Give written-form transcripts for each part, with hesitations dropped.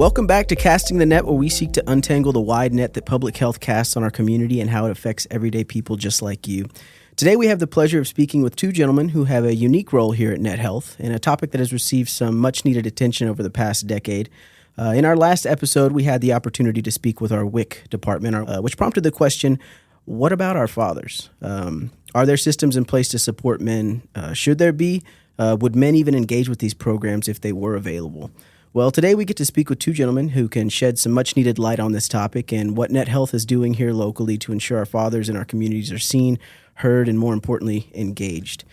Welcome back to Casting the Net, where we seek to untangle the wide net that public health casts on our community and how it affects everyday people just like you. Today we have the pleasure of speaking with two gentlemen who have a unique role here at Net Health and a topic that has received some much-needed attention over the past decade. In our last episode, we had the opportunity to speak with our WIC department, which prompted the question, what about our fathers? Are there systems in place to support men? Should there be? Would men even engage with these programs if they were available? Well, today we get to speak with two gentlemen who can shed some much-needed light on this topic and what Net Health is doing here locally to ensure our fathers in our communities are seen, heard, and more importantly, engaged.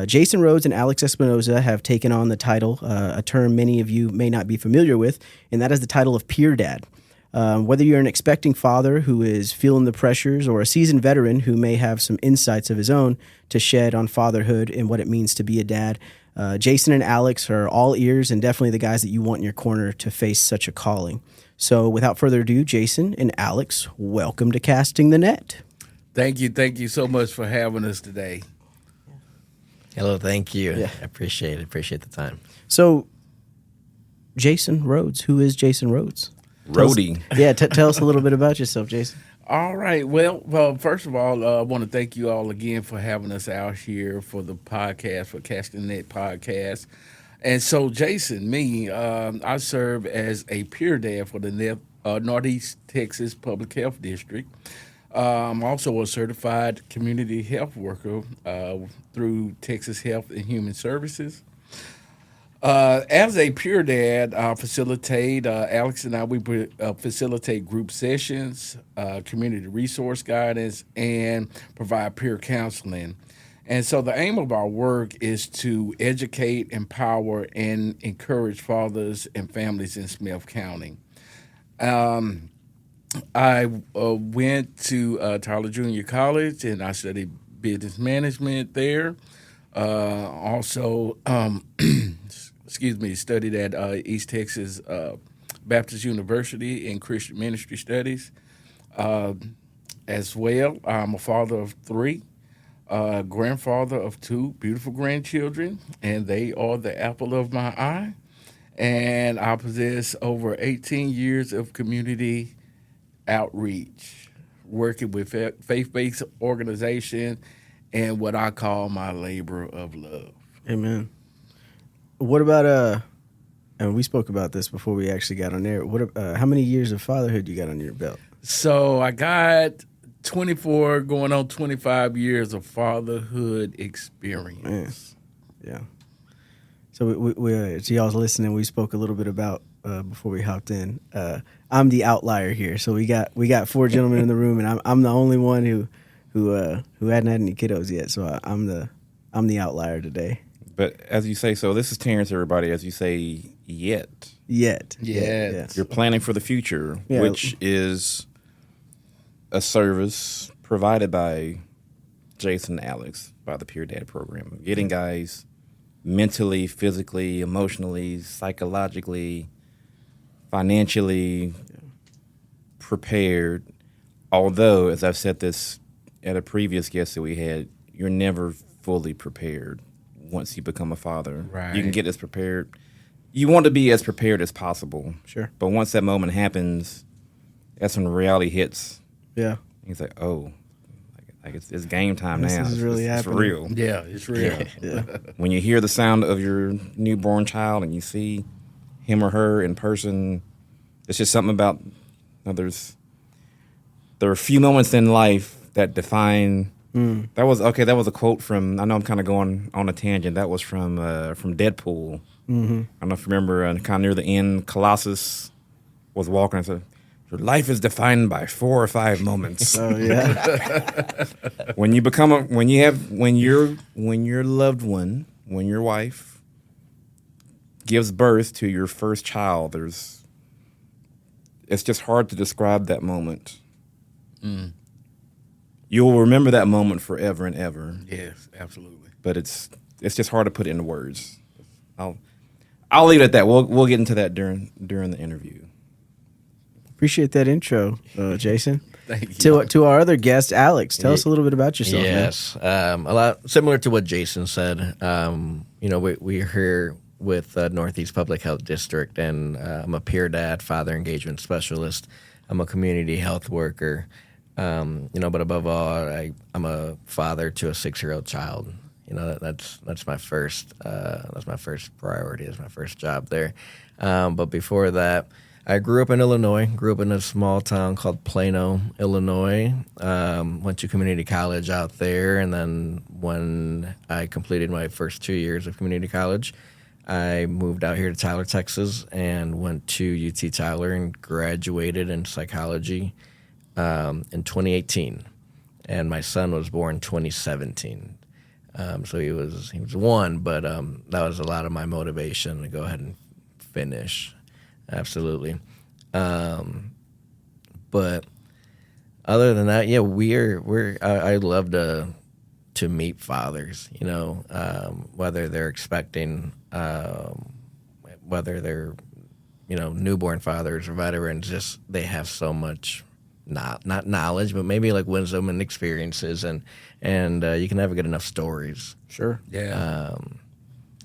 Jason Rhodes and Alex Espinosa have taken on the title, a term many of you may not be familiar with, and that is the title of peer dad. Whether you're an expecting father who is feeling the pressures or a seasoned veteran who may have some insights of his own to shed on fatherhood and what it means to be a dad, Jason and Alex are all ears and definitely the guys that you want in your corner to face such a calling. So without further ado, Jason and Alex, welcome to Casting the Net. Thank you so much for having us today. Hello, thank you. Yeah. I appreciate the time. So, Jason Rhodes, who is Jason Rhodes? Rhodey. Tell us a little bit about yourself, Jason. All right. Well, first of all, I want to thank you all again for having us out here for the podcast, for Casting Net podcast. And so, Jason, I serve as a peer dad for the Northeast Texas Public Health District. I'm also a certified community health worker through Texas Health and Human Services. As a peer dad, Alex and I, we facilitate group sessions, community resource guidance, and provide peer counseling. And so the aim of our work is to educate, empower, and encourage fathers and families in Smith County. I went to Tyler Junior College, and I studied business management there. Studied at East Texas Baptist University in Christian Ministry Studies. As well, I'm a father of three, grandfather of two beautiful grandchildren, and they are the apple of my eye. And I possess over 18 years of community outreach, working with faith-based organization and what I call my labor of love. Amen. What about and we spoke about this before we actually got on there. How many years of fatherhood you got under your belt? So I got 24 going on 25 years of fatherhood experience. Yeah. So we to y'all's listening, we spoke a little bit about before we hopped in. I'm the outlier here. So we got four gentlemen in the room, and I'm the only one who hadn't had any kiddos yet. So I'm the outlier today. But as you say, so this is Terrence, everybody, as you say, yet. Yeah. You're planning for the future, which is a service provided by Jason and Alex, by the Peer Dad program. Getting guys mentally, physically, emotionally, psychologically, financially prepared. Although, as I've said this at a previous guest that we had, you're never fully prepared once you become a father. Right. You can get as prepared. You want to be as prepared as possible. Sure. But once that moment happens, that's when reality hits. Yeah. It's like, oh, like it's game time now. This is really it's happening. real. Yeah, it's real. Yeah. When you hear the sound of your newborn child and you see him or her in person, it's just something about there are a few moments in life that define. That was a quote from. I know I'm kind of going on a tangent. That was from Deadpool. Mm-hmm. I don't know if you remember. Kind of near the end, Colossus was walking and said, "Your life is defined by 4 or 5 moments." Oh yeah. when your loved one, when your wife gives birth to your first child, it's just hard to describe that moment. You'll remember that moment forever and ever. Yes, absolutely. But it's just hard to put into words. I'll leave it at that. We'll get into that during the interview. Appreciate that intro, Jason. Thank you. To our other guest, Alex, tell us a little bit about yourself. Yes, a lot similar to what Jason said. We're here with Northeast Public Health District, and I'm a peer dad, father engagement specialist. I'm a community health worker. But above all, I'm a father to a 6-year-old child. That's my first priority. That's my first job there. But before that, I grew up in Illinois. Grew up in a small town called Plano, Illinois. Went to community college out there, and then when I completed my first 2 years of community college, I moved out here to Tyler, Texas, and went to UT Tyler and graduated in psychology in 2018. And my son was born 2017. So he was one, but that was a lot of my motivation to go ahead and finish. Absolutely. But other than that, yeah, I love to meet fathers, whether they're expecting, whether they're, newborn fathers or veterans, just they have so much not knowledge, but maybe like wisdom and experiences, and you can never get enough stories. Sure. Yeah.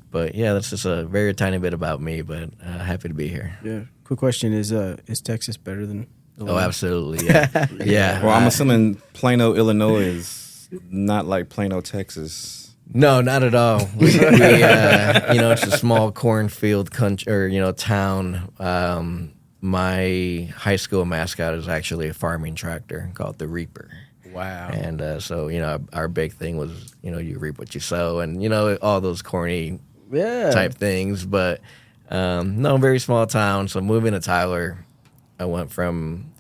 But yeah, that's just a very tiny bit about me, but happy to be here. Yeah. Quick question: Is Texas better than Illinois? Oh, absolutely. Yeah. Yeah. Well, I'm assuming Plano, Illinois is not like Plano, Texas. No, not at all. It's a small cornfield country, or town. My high school mascot is actually a farming tractor called the Reaper. Wow. And so our big thing was you reap what you sow, and all those corny type things. But no, very small town. So moving to Tyler, I went from,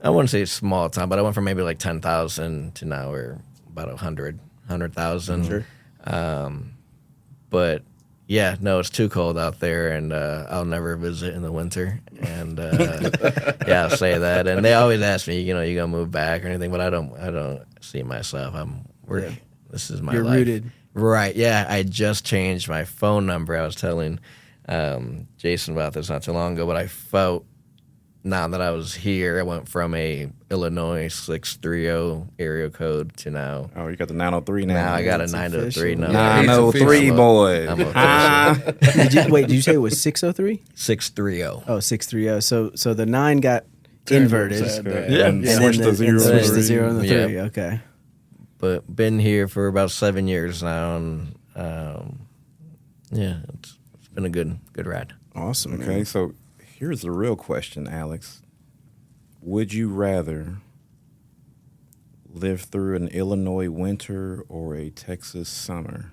I wouldn't say small town, but I went from maybe like 10,000 to now we're about 100,000. Sure. But yeah, no, it's too cold out there, and I'll never visit in the winter. And yeah, I'll say that. And they always ask me, you gonna move back or anything? But I don't see myself. This is my You're life. rooted. Right. Yeah, I just changed my phone number. I was telling Jason about this not too long ago, but I felt now that I was here, I went from a Illinois 630 area code to now. Oh, you got the 903 now. Now I got a That's 903 official. number. 903, boy. I'm official. Did you say it was 603? 630. Oh, 630. So the 9 got inverted. Yeah. And And switch then the zero. switched the 0 and the Yeah. 3. Okay. But been here for about 7 years now, and yeah, it's been a good ride. Awesome. Okay, Man. so here's the real question, Alex. Would you rather live through an Illinois winter or a Texas summer?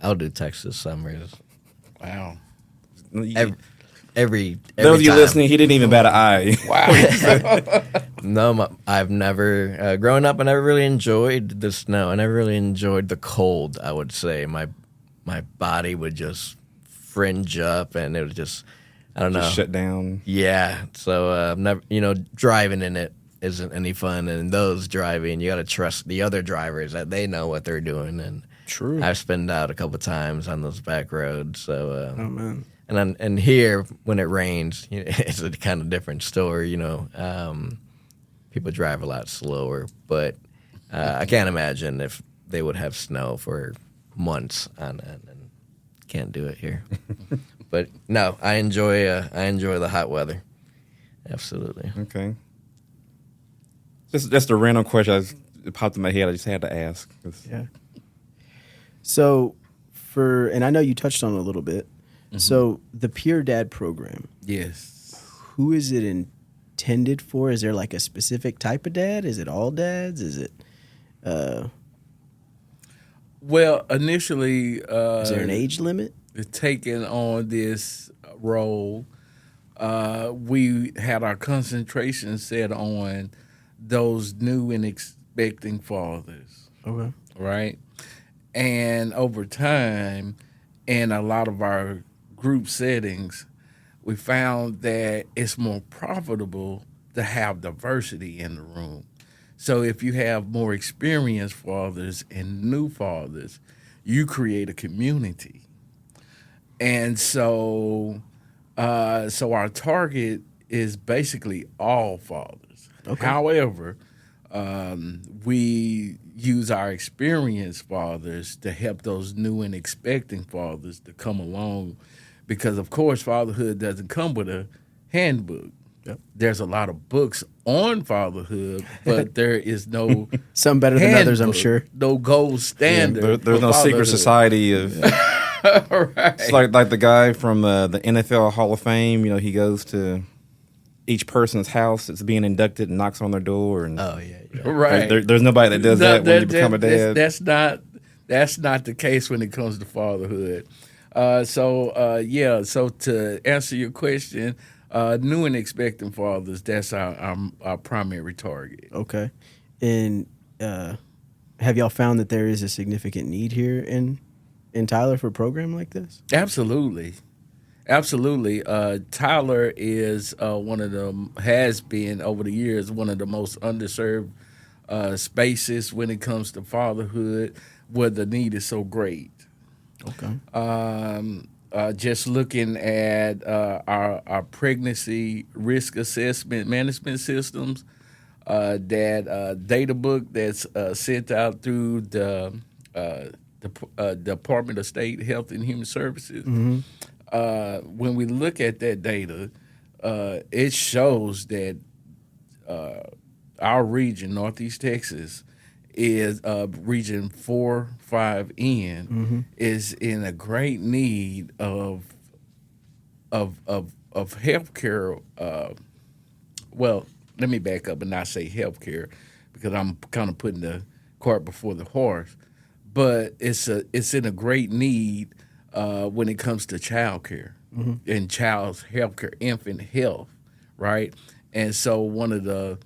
I'll do Texas summers Wow. every Those of you time. listening, he didn't even bat an eye. Wow. No, I've never growing up. I never really enjoyed the snow. I never really enjoyed the cold. I would say my body would just fringe up, and it was just I don't know. Just shut down. Yeah, so never driving in it isn't any fun, and those driving you got to trust the other drivers that they know what they're doing. And True. I've spun out a couple times on those back roads. So Oh man. and here when it rains, it's a kind of different story. People drive a lot slower, but I can't imagine if they would have snow for months on end, and can't do it here. But no, I enjoy the hot weather. Absolutely. Okay. Just a random question it popped in my head. I just had to ask. Yeah. So and I know you touched on it a little bit. Mm-hmm. So the Peer Dad program, Yes. who is it intended for? Is there like a specific type of dad? Is it all dads? Is it Well, initially, is there an age limit? taking on this role, we had our concentration set on those new and expecting fathers, Okay. right? And over time, in a lot of our group settings, we found that it's more profitable to have diversity in the room. So if you have more experienced fathers and new fathers, you create a community. And so our target is basically all fathers. Okay. However, we use our experienced fathers to help those new and expecting fathers to come along, because of course fatherhood doesn't come with a handbook. Yep. There's a lot of books on fatherhood, but there is no Some better than others, I'm handbook, sure. no gold standard. There's for no secret fatherhood. society of. Right. It's like the guy from the NFL Hall of Fame. You know, he goes to each person's house that's being inducted and knocks on their door. And Oh yeah. Right. there's nobody that does that when you become a dad. That's not the case when it comes to fatherhood. So to answer your question, new and expecting fathers, that's our primary target. Okay. And have y'all found that there is a significant need here in Tyler for a program like this? Absolutely. Tyler is has been over the years one of the most underserved spaces when it comes to fatherhood, where the need is so great. Okay. Just looking at our pregnancy risk assessment management systems, that data book that's sent out through the Department of State Health and Human Services. When we look at that data, it shows that our region, Northeast Texas, is region 4-5N, is in a great need of healthcare. Well, let me back up and not say healthcare, because I'm kind of putting the cart before the horse. But it's in a great need when it comes to child care and child's health care, infant health, right? And so one of the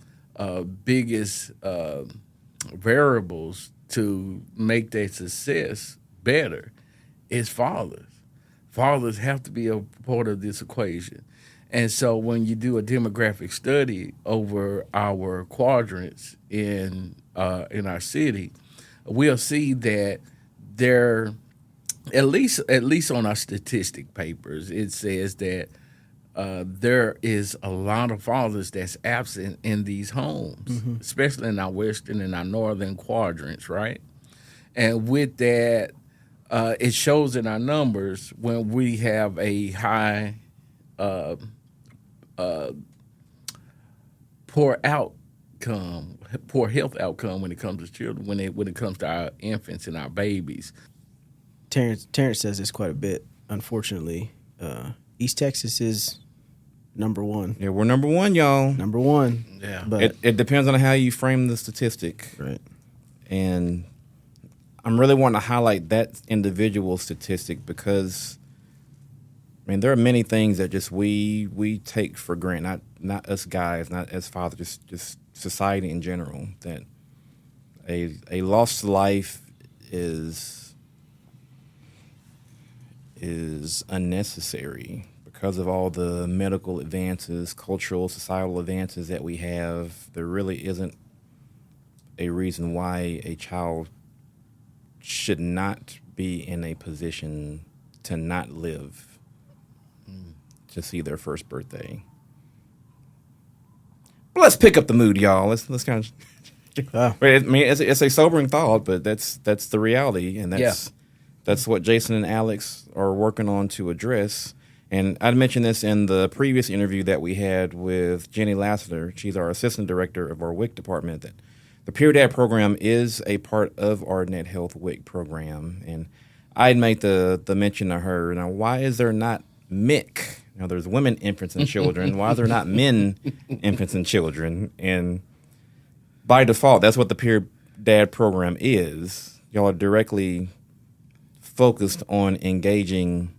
biggest variables to make that success better is fathers. Fathers have to be a part of this equation. And so when you do a demographic study over our quadrants in our city, we'll see that there, at least on our statistic papers, it says that there is a lot of fathers that's absent in these homes, especially in our western and our northern quadrants, right? And with that, it shows in our numbers when we have a high poor health outcome when it comes to children, when it comes to our infants and our babies. Terrence says this quite a bit. Unfortunately, East Texas is number one. Yeah, we're number one, y'all. Number one. Yeah. But It depends on how you frame the statistic. right. And I'm really wanting to highlight that individual statistic because, I mean, there are many things that just we take for granted, not us guys, not as fathers, just society in general, that a lost life is unnecessary because of all the medical advances, cultural, societal advances that we have. There really isn't a reason why a child should not be in a position to not live to see their first birthday. But let's pick up the mood, y'all. Let's kind of. I mean, it's a sobering thought, but that's the reality, and that's what Jason and Alex are working on to address. And I'd mentioned this in the previous interview that we had with Jenny Lassiter. She's our assistant director of our WIC department. That the Peer Dad program is a part of our Net Health WIC program, and I'd made the mention to her. Now, why is there not MIC? Now, there's women, infants, and children. Why is there not men, infants, and children? And by default, that's what the Peer Dad program is. Y'all are directly focused on engaging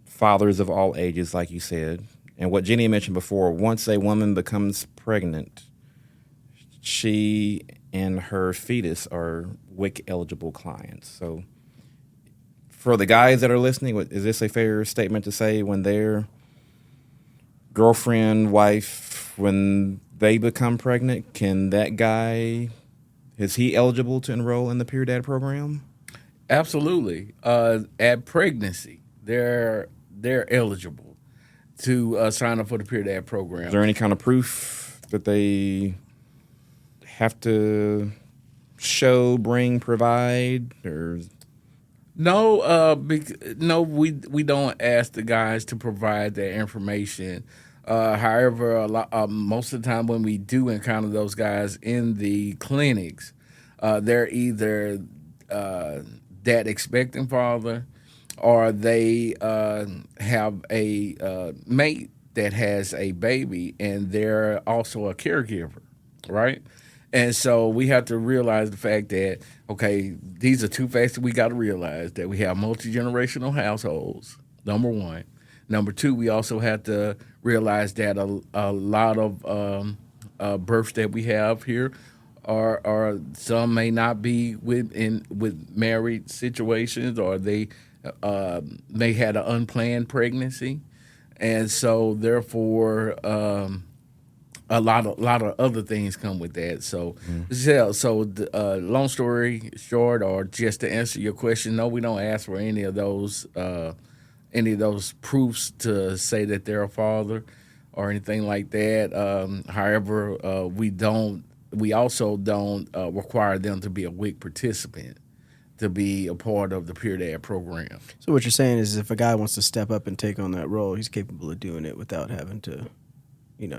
fathers of all ages, like you said. And what Jenny mentioned before, once a woman becomes pregnant, she and her fetus are WIC-eligible clients. So for the guys that are listening, is this a fair statement to say when their girlfriend, wife, when they become pregnant, can that guy, is he eligible to enroll in the Peer Dad program? Absolutely. At pregnancy, they're eligible to sign up for the Peer Dad program. Is there any kind of proof that they have to show, bring, provide, or No, no, we don't ask the guys to provide that information. However, most of the time when we do encounter those guys in the clinics, they're either that expecting father, or they have a mate that has a baby, and they're also a caregiver, right? And so we have to realize the fact that, okay, these are two facts that we got to realize, that we have multi-generational households, number one. Number two, we also have to realize that a lot of births that we have here are some may not be with married situations, or they may had an unplanned pregnancy. And so therefore, a lot of other things come with that. So, long story short, or just to answer your question, no, we don't ask for any of those proofs to say that they're a father or anything like that. However, we also don't require them to be a WIC participant to be a part of the Peer Dad program. So what you're saying is, if a guy wants to step up and take on that role, he's capable of doing it without having to,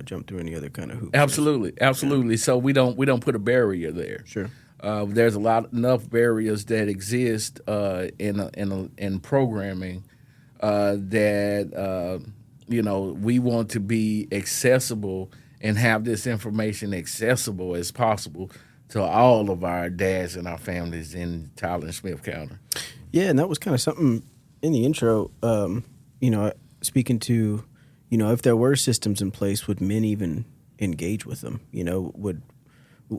jump through any other kind of hoops. Absolutely. Yeah. So we don't put a barrier there. Sure. There's enough barriers that exist in programming that we want to be accessible and have this information accessible as possible to all of our dads and our families in Tyler and Smith County. Yeah, and that was kind of something in the intro. Speaking to, if there were systems in place, would men even engage with them?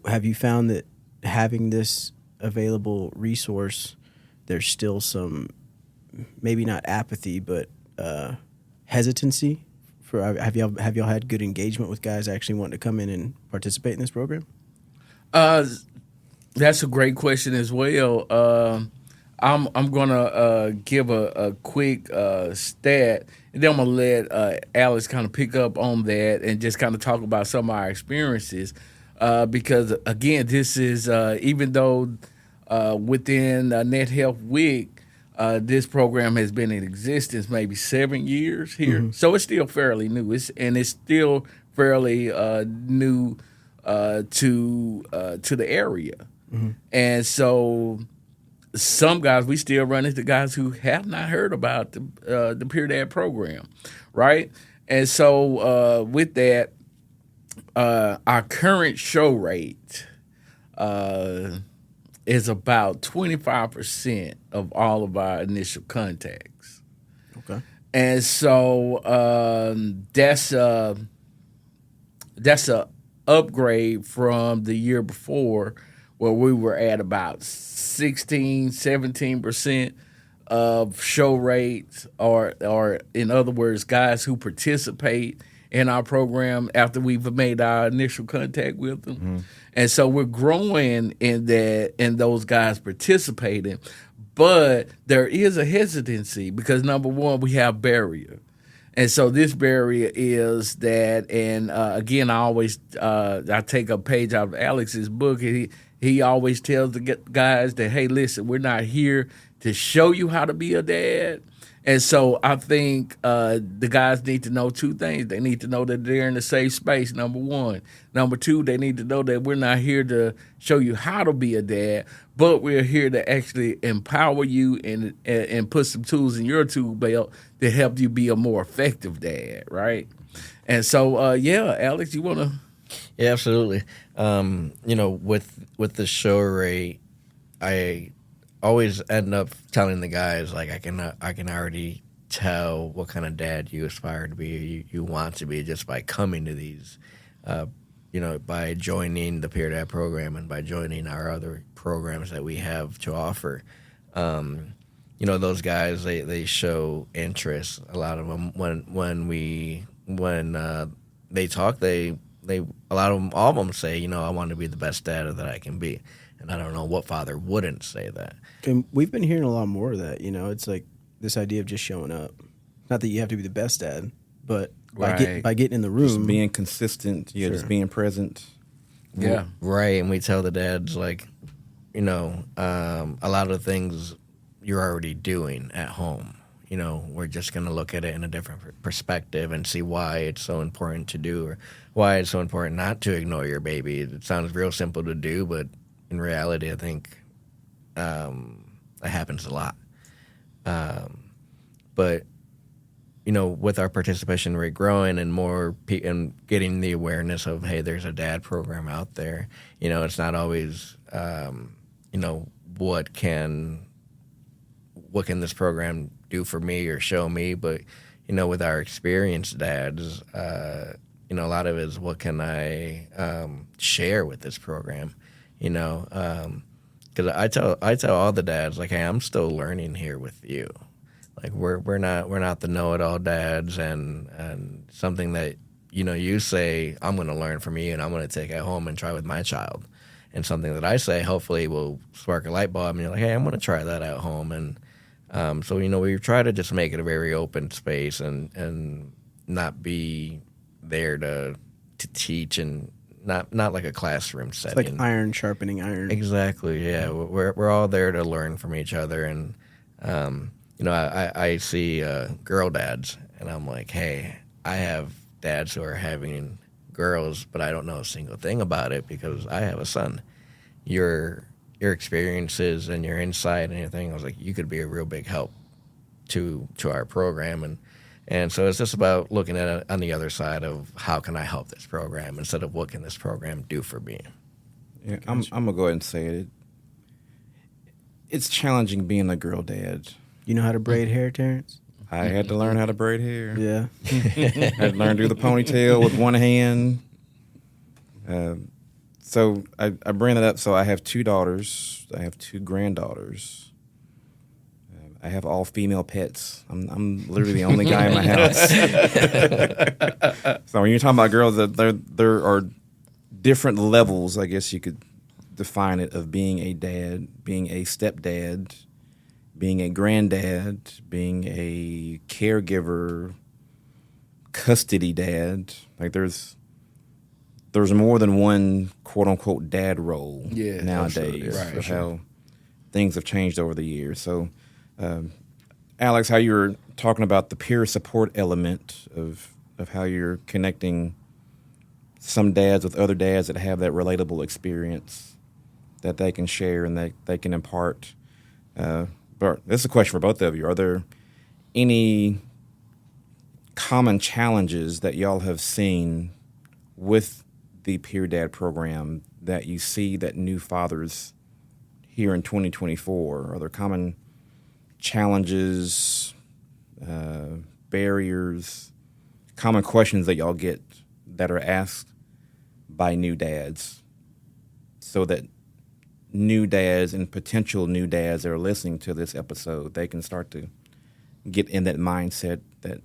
Have you found that having this available resource, there's still some, maybe not apathy, but hesitancy? Have y'all had good engagement with guys actually wanting to come in and participate in this program? That's a great question as well. I'm gonna give a quick stat, and then I'm gonna let Alex kind of pick up on that and just kind of talk about some of our experiences. Because again, this is even though within Net Health Week, this program has been in existence maybe 7 years here, so it's still fairly new. It's still fairly new to the area, and so some guys, we still run into guys who have not heard about the Peer Dad program, right? And so with that, our current show rate is about 25% of all of our initial contacts. Okay. And so that's a upgrade from the year before, where we were at about 16, 17% of show rates, or in other words, guys who participate in our program after we've made our initial contact with them. Mm-hmm. And so we're growing in those guys participating, but there is a hesitancy because, number one, we have barrier. And so this barrier is that, and again, I take a page out of Alex's book. He always tells the guys that, hey, listen, we're not here to show you how to be a dad. And so I think the guys need to know two things. They need to know that they're in a safe space, number one. Number two, they need to know that we're not here to show you how to be a dad, but we're here to actually empower you and put some tools in your tool belt to help you be a more effective dad, right? And so, Alex, you want to? Yeah, absolutely. With the show rate, I always end up telling the guys, like, I can already tell what kind of dad you aspire to be, you want to be, just by coming to these, by joining the Peer Dad program and by joining our other programs that we have to offer. Those guys, they show interest. A lot of them, when they talk, all of them say, I want to be the best dad that I can be. And I don't know what father wouldn't say that. And we've been hearing a lot more of that. It's like this idea of just showing up. Not that you have to be the best dad, but by getting in the room. Just being consistent, Sure. Just being present. Yeah. Right, and we tell the dads, like, a lot of the things you're already doing at home. We're just going to look at it in a different perspective and see why it's so important to do or why it's so important not to ignore your baby. It sounds real simple to do, but in reality, I think it happens a lot. But with our participation rate growing and more and getting the awareness of, hey, there's a dad program out there. It's not always, what can this program do for me or show me, but with our experienced dads, a lot of it is what can I share with this program, because I tell all the dads, like, hey, I'm still learning here with you. Like, we're not the know-it-all dads, and something that you say I'm going to learn from you and I'm going to take it home and try with my child, and something that I say hopefully will spark a light bulb and you're like, hey, I'm going to try that at home. And so we try to just make it a very open space and not be there to teach, and not like a classroom setting. It's like iron sharpening iron. Exactly. Yeah, we're all there to learn from each other, and I see girl dads, and I'm like, hey, I have dads who are having girls, but I don't know a single thing about it because I have a son. Your experiences and your insight and everything, I was like, you could be a real big help to our program, and so it's just about looking at it on the other side of how can I help this program instead of what can this program do for me. Yeah, I'm gonna go ahead and say it. It's challenging being a girl dad. You know how to braid hair, Terrence? I had to learn how to braid hair. Yeah. I had to learn to do the ponytail with one hand. So I bring that up. So I have 2 daughters. I have 2 granddaughters. I have all female pets. I'm literally the only guy in my house. So when you're talking about girls, there are different levels, I guess you could define it, of being a dad, being a stepdad, being a granddad, being a caregiver, custody dad. Like there's more than one quote unquote dad role nowadays. Right. Of how things have changed over the years. So, Alex, how you were talking about the peer support element of how you're connecting some dads with other dads that have that relatable experience that they can share and that they can impart. But this is a question for both of you. Are there any common challenges that y'all have seen with the Peer Dad program that you see that new fathers here in 2024? Are there common challenges, barriers, common questions that y'all get that are asked by new dads so that new dads and potential new dads that are listening to this episode, they can start to get in that mindset that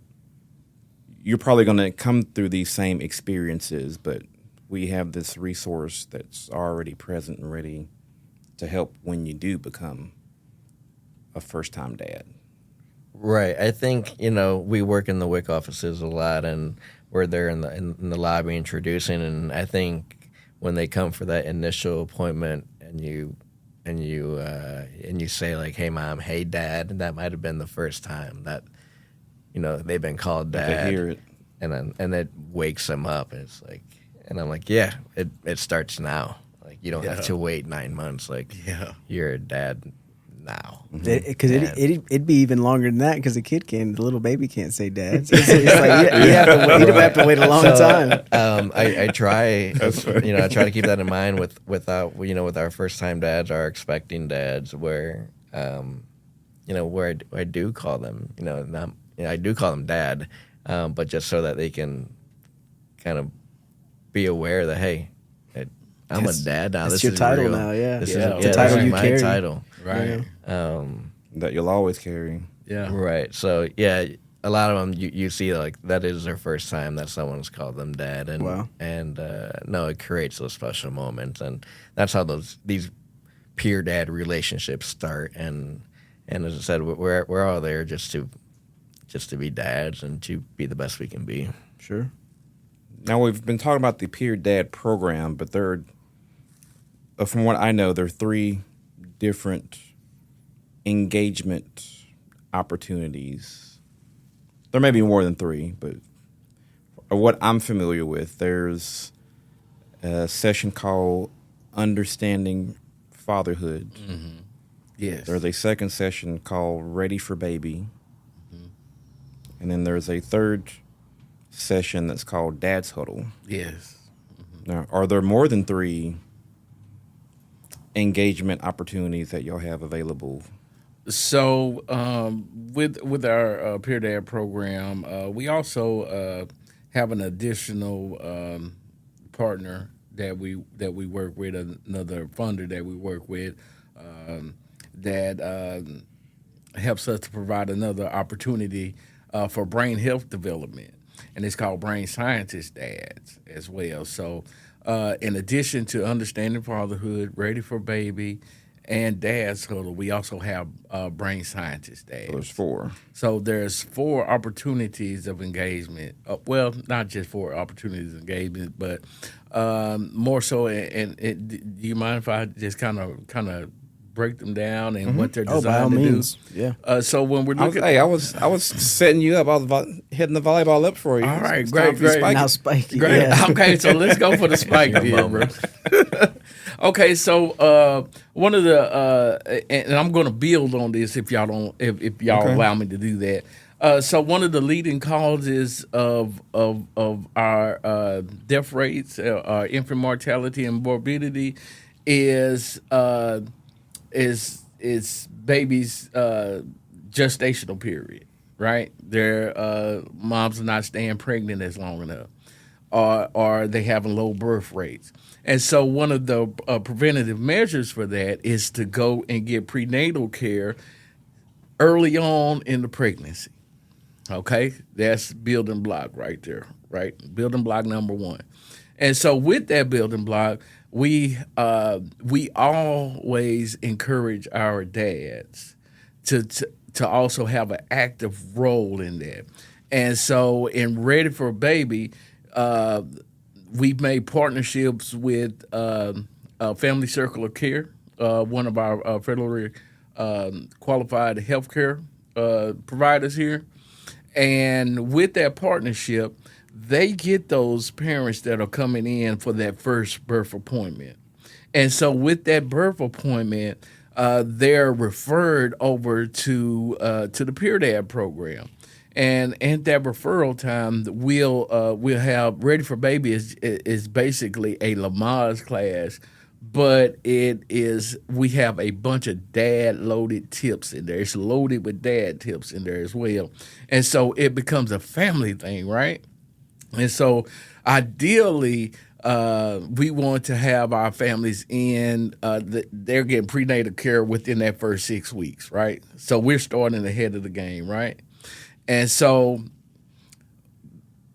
you're probably going to come through these same experiences, but we have this resource that's already present and ready to help when you do become a first-time dad. Right. I think, we work in the WIC offices a lot, and we're there in the lobby introducing, and I think when they come for that initial appointment and you say, like, hey, Mom, hey, Dad, that might have been the first time that, they've been called Dad. They hear it. And it wakes them up. It's like, and I'm like, yeah, it starts now. Like, you don't have to wait 9 months. Like, you're a dad now. Because it'd be even longer than that because the little baby can't say dad. So it's like you'd have to wait a long time. I try, I try to keep that in mind with our first time dads, our expecting dads, where where I do call them, I do call them Dad, but just so that they can kind of be aware that, hey, I'm a dad now. This This your is title real. now, yeah. This Yeah. is It's a title this is you my carry. title. Right. That you'll always carry. Yeah. Right. So yeah, a lot of them you see like that is their first time that someone's called them dad, and Wow. no, it creates those special moments, and that's how these peer dad relationships start. And as I said, we're all there just to be dads and to be the best we can be. Sure. Now, we've been talking about the Peer Dad program, but there are from what I know, there are 3 different engagement opportunities. There may be more than 3, but what I'm familiar with, there's a session called Understanding Fatherhood. Mm-hmm. Yes. There's a second session called Ready for Baby. Mm-hmm. And then there's a third session that's called Dad's Huddle. Yes. Mm-hmm. Now, are there more than 3 engagement opportunities that y'all have available? So with our Peer Dad program, we also have an additional partner that we work with, another funder that we work with, that helps us to provide another opportunity for brain health development, and it's called Brain Scientist Dads as well. So in addition to Understanding Fatherhood, Ready for Baby, and Dad's Huddle, we also have Brain Scientist Dads. So there's 4. So there's 4 opportunities of engagement. Well, not just 4 opportunities of engagement, but more so. And do you mind if I just kind of break them down and what they're designed by all to means. do? Yeah. So when we're looking, I was setting you up. I was hitting the volleyball up for you. all right, It's time great, for you to great. spike Now it. spiky. Great. Yeah. Okay, so let's go for the spike then, bro. Okay, so one of the and I'm going to build on this if y'all don't, if y'all Okay. allow me to do that. So one of the leading causes of our death rates, our infant mortality and morbidity, is babies' gestational period. Right, their moms are not staying pregnant as long enough, or they having low birth rates. And so one of the preventative measures for that is to go and get prenatal care early on in the pregnancy. Okay, that's building block right there, right? Building block number 1. And so with that building block, we always encourage our dads to also have an active role in that. And so in Ready for Baby, we've made partnerships with Family Circle of Care, one of our federally qualified healthcare providers here. And with that partnership, they get those parents that are coming in for that first birth appointment. And so with that birth appointment, they're referred over to the Peer Dad program. And at that referral time, we'll have Ready for Baby is basically a Lamaze class, but we have a bunch of dad loaded tips in there. It's loaded with dad tips in there as well, and so it becomes a family thing, right? And so ideally, we want to have our families in. They're getting prenatal care within that first 6 weeks, right? So we're starting ahead of the game, right? And so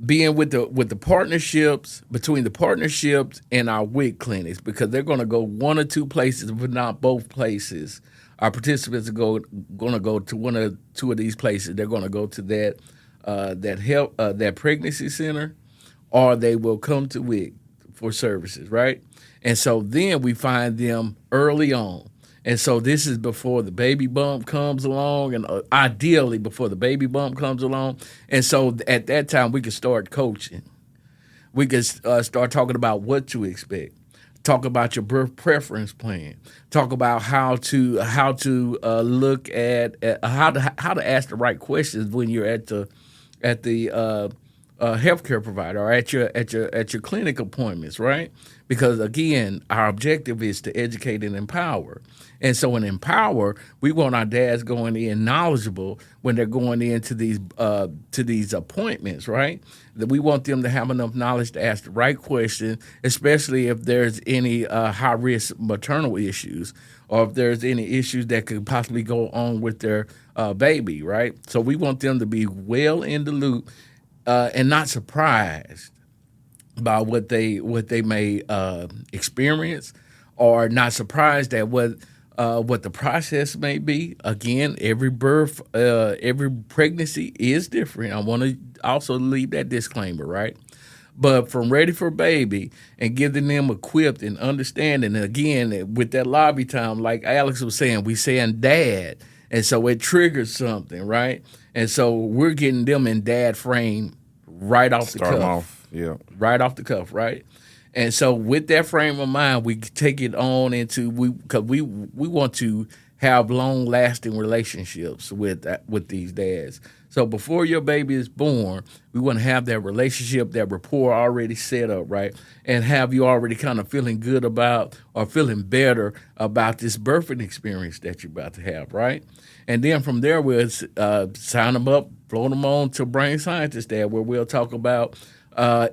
being with the partnerships, between the partnerships and our WIC clinics, because they're going to go 1 or 2 places, but not both places. Our participants are going to go to 1 or 2 of these places. They're going to go to that pregnancy center, or they will come to WIC for services, right? And so then we find them early on. And so this is before the baby bump comes along, and ideally before the baby bump comes along. And so at that time, we can start coaching. We can start talking about what to expect. Talk about your birth preference plan. Talk about how to look at how to ask the right questions when you're at the healthcare provider or at your clinic appointments, right? Because again, our objective is to educate and empower. And so in Empower, we want our dads going in knowledgeable when they're going into these appointments, right? That we want them to have enough knowledge to ask the right question, especially if there's any high-risk maternal issues, or if there's any issues that could possibly go on with their baby, right? So we want them to be well in the loop and not surprised by what they may experience, or not surprised at what the process may be. Again, every birth, every pregnancy is different. I want to also leave that disclaimer, right? But from Ready for Baby and getting them equipped and understanding, and again, with that lobby time, like Alex was saying, we saying dad. And so it triggers something, right? And so we're getting them in dad frame right off the cuff. Start them off, yeah. Right off the cuff, right? And so with that frame of mind, we take it on into, because we want to have long-lasting relationships with these dads. So before your baby is born, we want to have that relationship, that rapport already set up, right? And have you already kind of feeling good about or feeling better about this birthing experience that you're about to have, right? And then from there, we'll sign them up, float them on to Brain Scientist Dad, where we'll talk about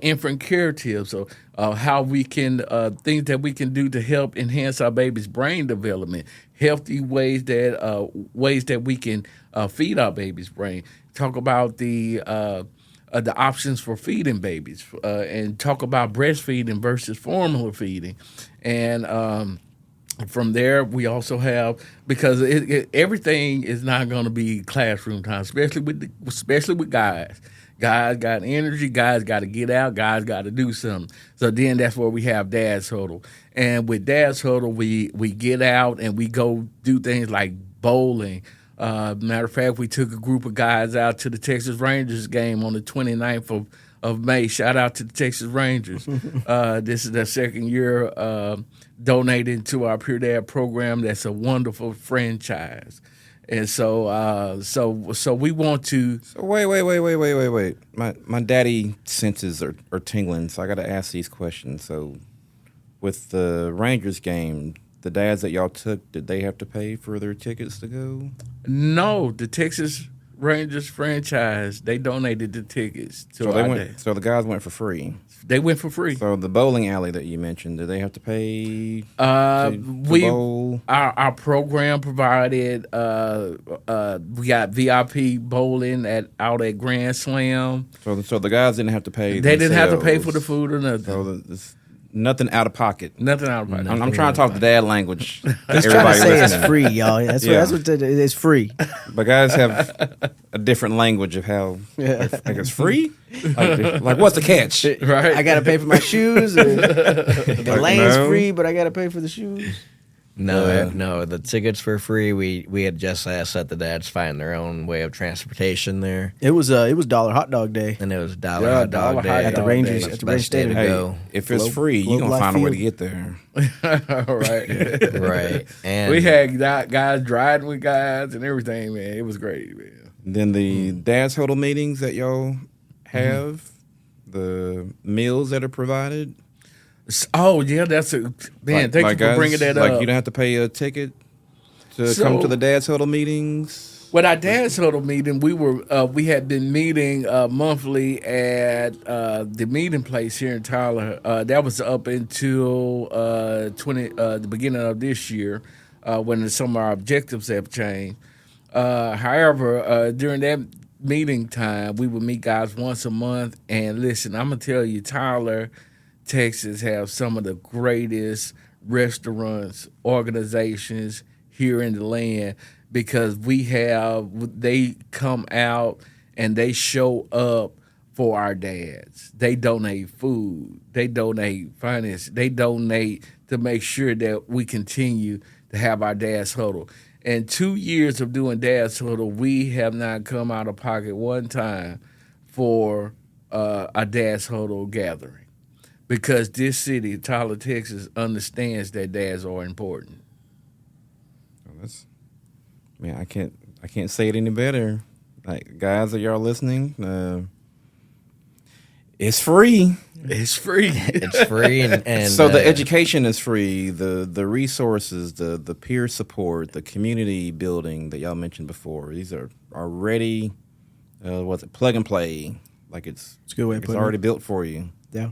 infant care tips, or how we can, things that we can do to help enhance our baby's brain development, healthy ways that we can feed our baby's brain. Talk about the options for feeding babies, and talk about breastfeeding versus formula feeding, and from there we also have, because everything is not going to be classroom time, especially with guys. Guys got energy. Guys got to get out. Guys got to do something. So then that's where we have Dad's Huddle. And with Dad's Huddle, we get out and we go do things like bowling. Matter of fact, we took a group of guys out to the Texas Rangers game on the 29th of May. Shout out to the Texas Rangers. This is their second year donating to our Pure Dad program. That's a wonderful franchise. And so we want to. So wait. My daddy senses are tingling, so I got to ask these questions. So, with the Rangers game, the dads that y'all took, did they have to pay for their tickets to go? No, the Texas Rangers franchise, they donated the tickets to our dad. So the guys went for free. They went for free. So the bowling alley that you mentioned, did they have to pay to bowl? Our program provided. We got VIP bowling out at Grand Slam. So the guys didn't have to pay. They didn't have to pay for the food or nothing. So nothing out of pocket. Nothing out of pocket. I'm trying to talk the dad language. He's trying to say it's free, y'all. That's what it's free. But guys have a different language of how like it's free. Like what's the catch? Right? I got to pay for my shoes. The lane's free, but I got to pay for the shoes. No, the tickets for free. We had just asked that the dads find their own way of transportation there. It was $1 hot dog day, and it was $1 hot dog day at the Rangers. At the Rangers Stadium. Go. If it's free, you're gonna find a way to get there. Right. Right. And we had guys driving with guys and everything, man. It was great, man. Then the Dad's Huddle meetings that y'all have, the meals that are provided. Oh yeah, that's a man. Thank you for bringing that up. Like you don't have to pay a ticket to come to the Dad's Huddle meetings. With our Dad's Huddle meeting, we had been meeting monthly at the meeting place here in Tyler. That was up until the beginning of this year, when some of our objectives have changed. However, during that meeting time, we would meet guys once a month. And listen, I'm gonna tell you, Tyler, Texas have some of the greatest restaurants, organizations here in the land, because they come out and they show up for our dads. They donate food. They donate finance. They donate to make sure that we continue to have our Dad's Huddle. In 2 years of doing Dad's Huddle, we have not come out of pocket one time for a Dad's Huddle gathering. Because this city, Tyler, Texas, understands that dads are important. I can't say it any better. Like, guys, that y'all listening, it's free. It's free. It's free, and so the education is free. The resources, the peer support, the community building that y'all mentioned before. These are already, plug and play. Like it's a good way of putting already built for you. Yeah.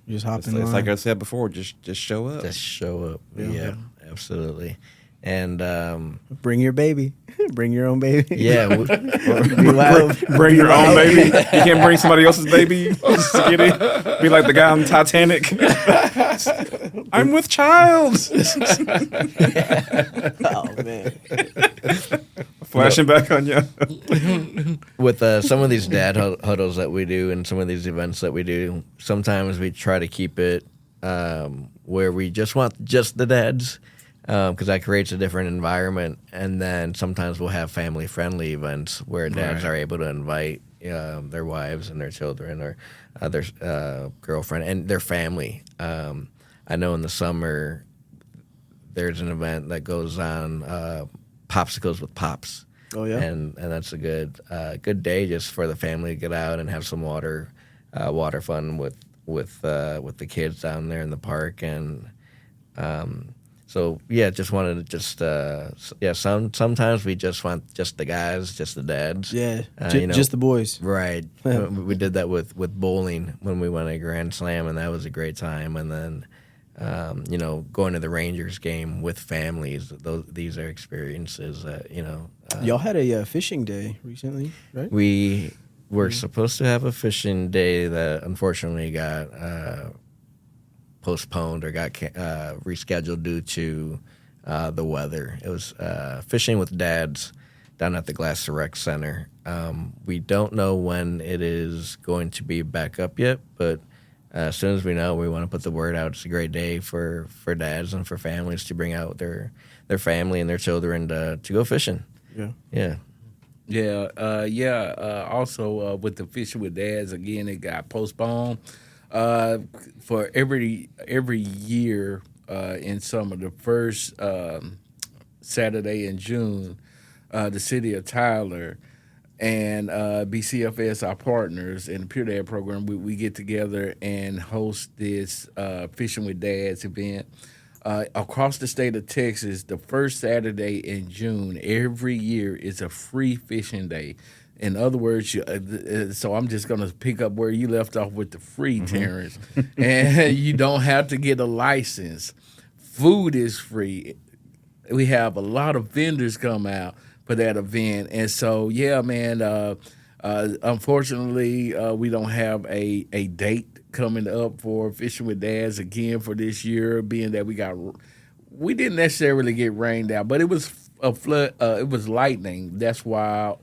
You just hop in It's line. like I said before, just show up. Just show up. Yeah, absolutely. And bring your baby. Bring your own baby. Yeah. Bring your own baby. You can't bring somebody else's baby. Be like the guy on Titanic. I'm with child. Oh, man. Flashing back on you. with some of these dad huddles that we do and some of these events that we do, sometimes we try to keep it where we just want just the dads, because that creates a different environment. And then sometimes we'll have family-friendly events where dads are able to invite their wives and their children or their girlfriend and their family. I know in the summer there's an event that goes on, popsicles with pops. Oh yeah, and that's a good day just for the family to get out and have some water fun with the kids down there in the park. And so yeah, just wanted to sometimes we just want just the guys, just the dads. Yeah, just the boys. Right. We did that with bowling when we won a Grand Slam, and that was a great time. And then going to the Rangers game with families. These are experiences that Y'all had a fishing day recently, right? We were supposed to have a fishing day that unfortunately got postponed or got rescheduled due to the weather. It was fishing with dads down at the Glasser Rec Center. We don't know when it is going to be back up yet, but as soon as we know, we want to put the word out. It's a great day for dads and for families to bring out their family and their children to go fishing. Also, with the fishing with dads, again, it got postponed. For every year in summer, the first Saturday in June, the city of Tyler and BCFS, our partners in the Pure Dad program, we get together and host this Fishing with Dads event. Across the state of Texas, the first Saturday in June every year is a free fishing day. In other words, so I'm just going to pick up where you left off with the free, Terrence. And you don't have to get a license. Food is free. We have a lot of vendors come out for that event. And so, yeah, man, unfortunately, we don't have a date coming up for Fishing with Dads again for this year, being that we didn't necessarily get rained out, but it was a flood. It was lightning. That's why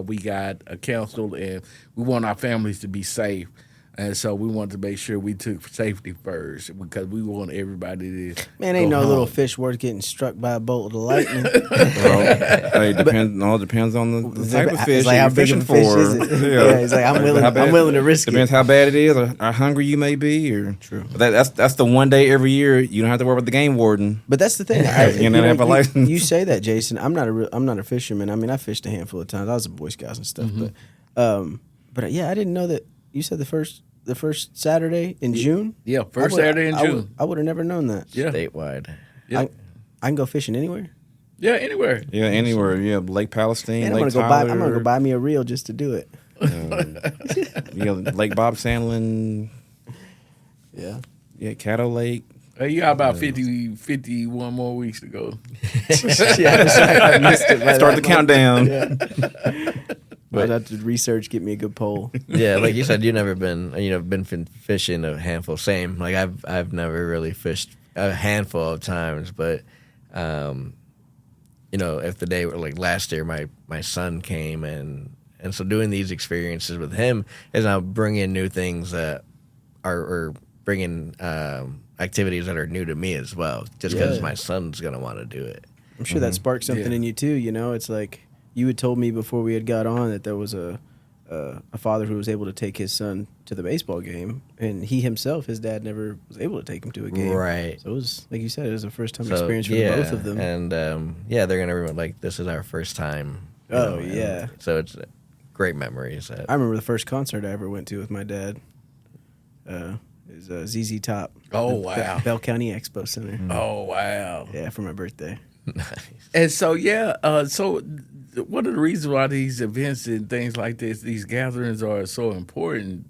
we got canceled, and we want our families to be safe. And so we wanted to make sure we took safety first because we want everybody to. Man, ain't no little fish worth getting struck by a bolt of lightning. It depends on the type of fish like you're how big fishing of a fish for. is it? Yeah, he's like, I'm willing to risk Depends it. how bad it is, or how hungry you may be. Or True. That's the one day every year you don't have to worry about the game warden. But that's the thing. Have a license. You say that, Jason. I'm not a fisherman. I mean, I fished a handful of times. I was a Boy Scout and stuff. But yeah, I didn't know that. You said the first Saturday in June? Yeah, first Saturday in June. I would have never known that. Yeah. statewide. Yeah. I can go fishing anywhere. Yeah, anywhere. Yeah, anywhere. Yeah, Lake Palestine, And Lake I'm Tyler. gonna go buy me a reel just to do it. Lake Bob Sandlin. Yeah. Yeah, Caddo Lake. You got about 51 more weeks to go. I missed it. Start the countdown. Yeah. I'd have to research, get me a good pole. Yeah, like you said, you've never been fishing a handful. Same, like I've never really fished a handful of times, but if the day like last year, my son came and so doing these experiences with him is now bringing new things that are bringing activities that are new to me as well. Just because my son's gonna want to do it. I'm sure that sparked something in you too. It's like. You had told me before we had got on that there was a father who was able to take his son to the baseball game, and he himself, his dad, never was able to take him to a game. Right. So it was, like you said, it was a first-time experience for both of them. And they're gonna remember like this is our first time. Yeah. So it's great memories. I remember the first concert I ever went to with my dad. Is ZZ Top. Oh, wow. Bell County Expo Center. Oh, wow. Yeah, for my birthday. Nice. And so, one of the reasons why these events and things like this, these gatherings are so important,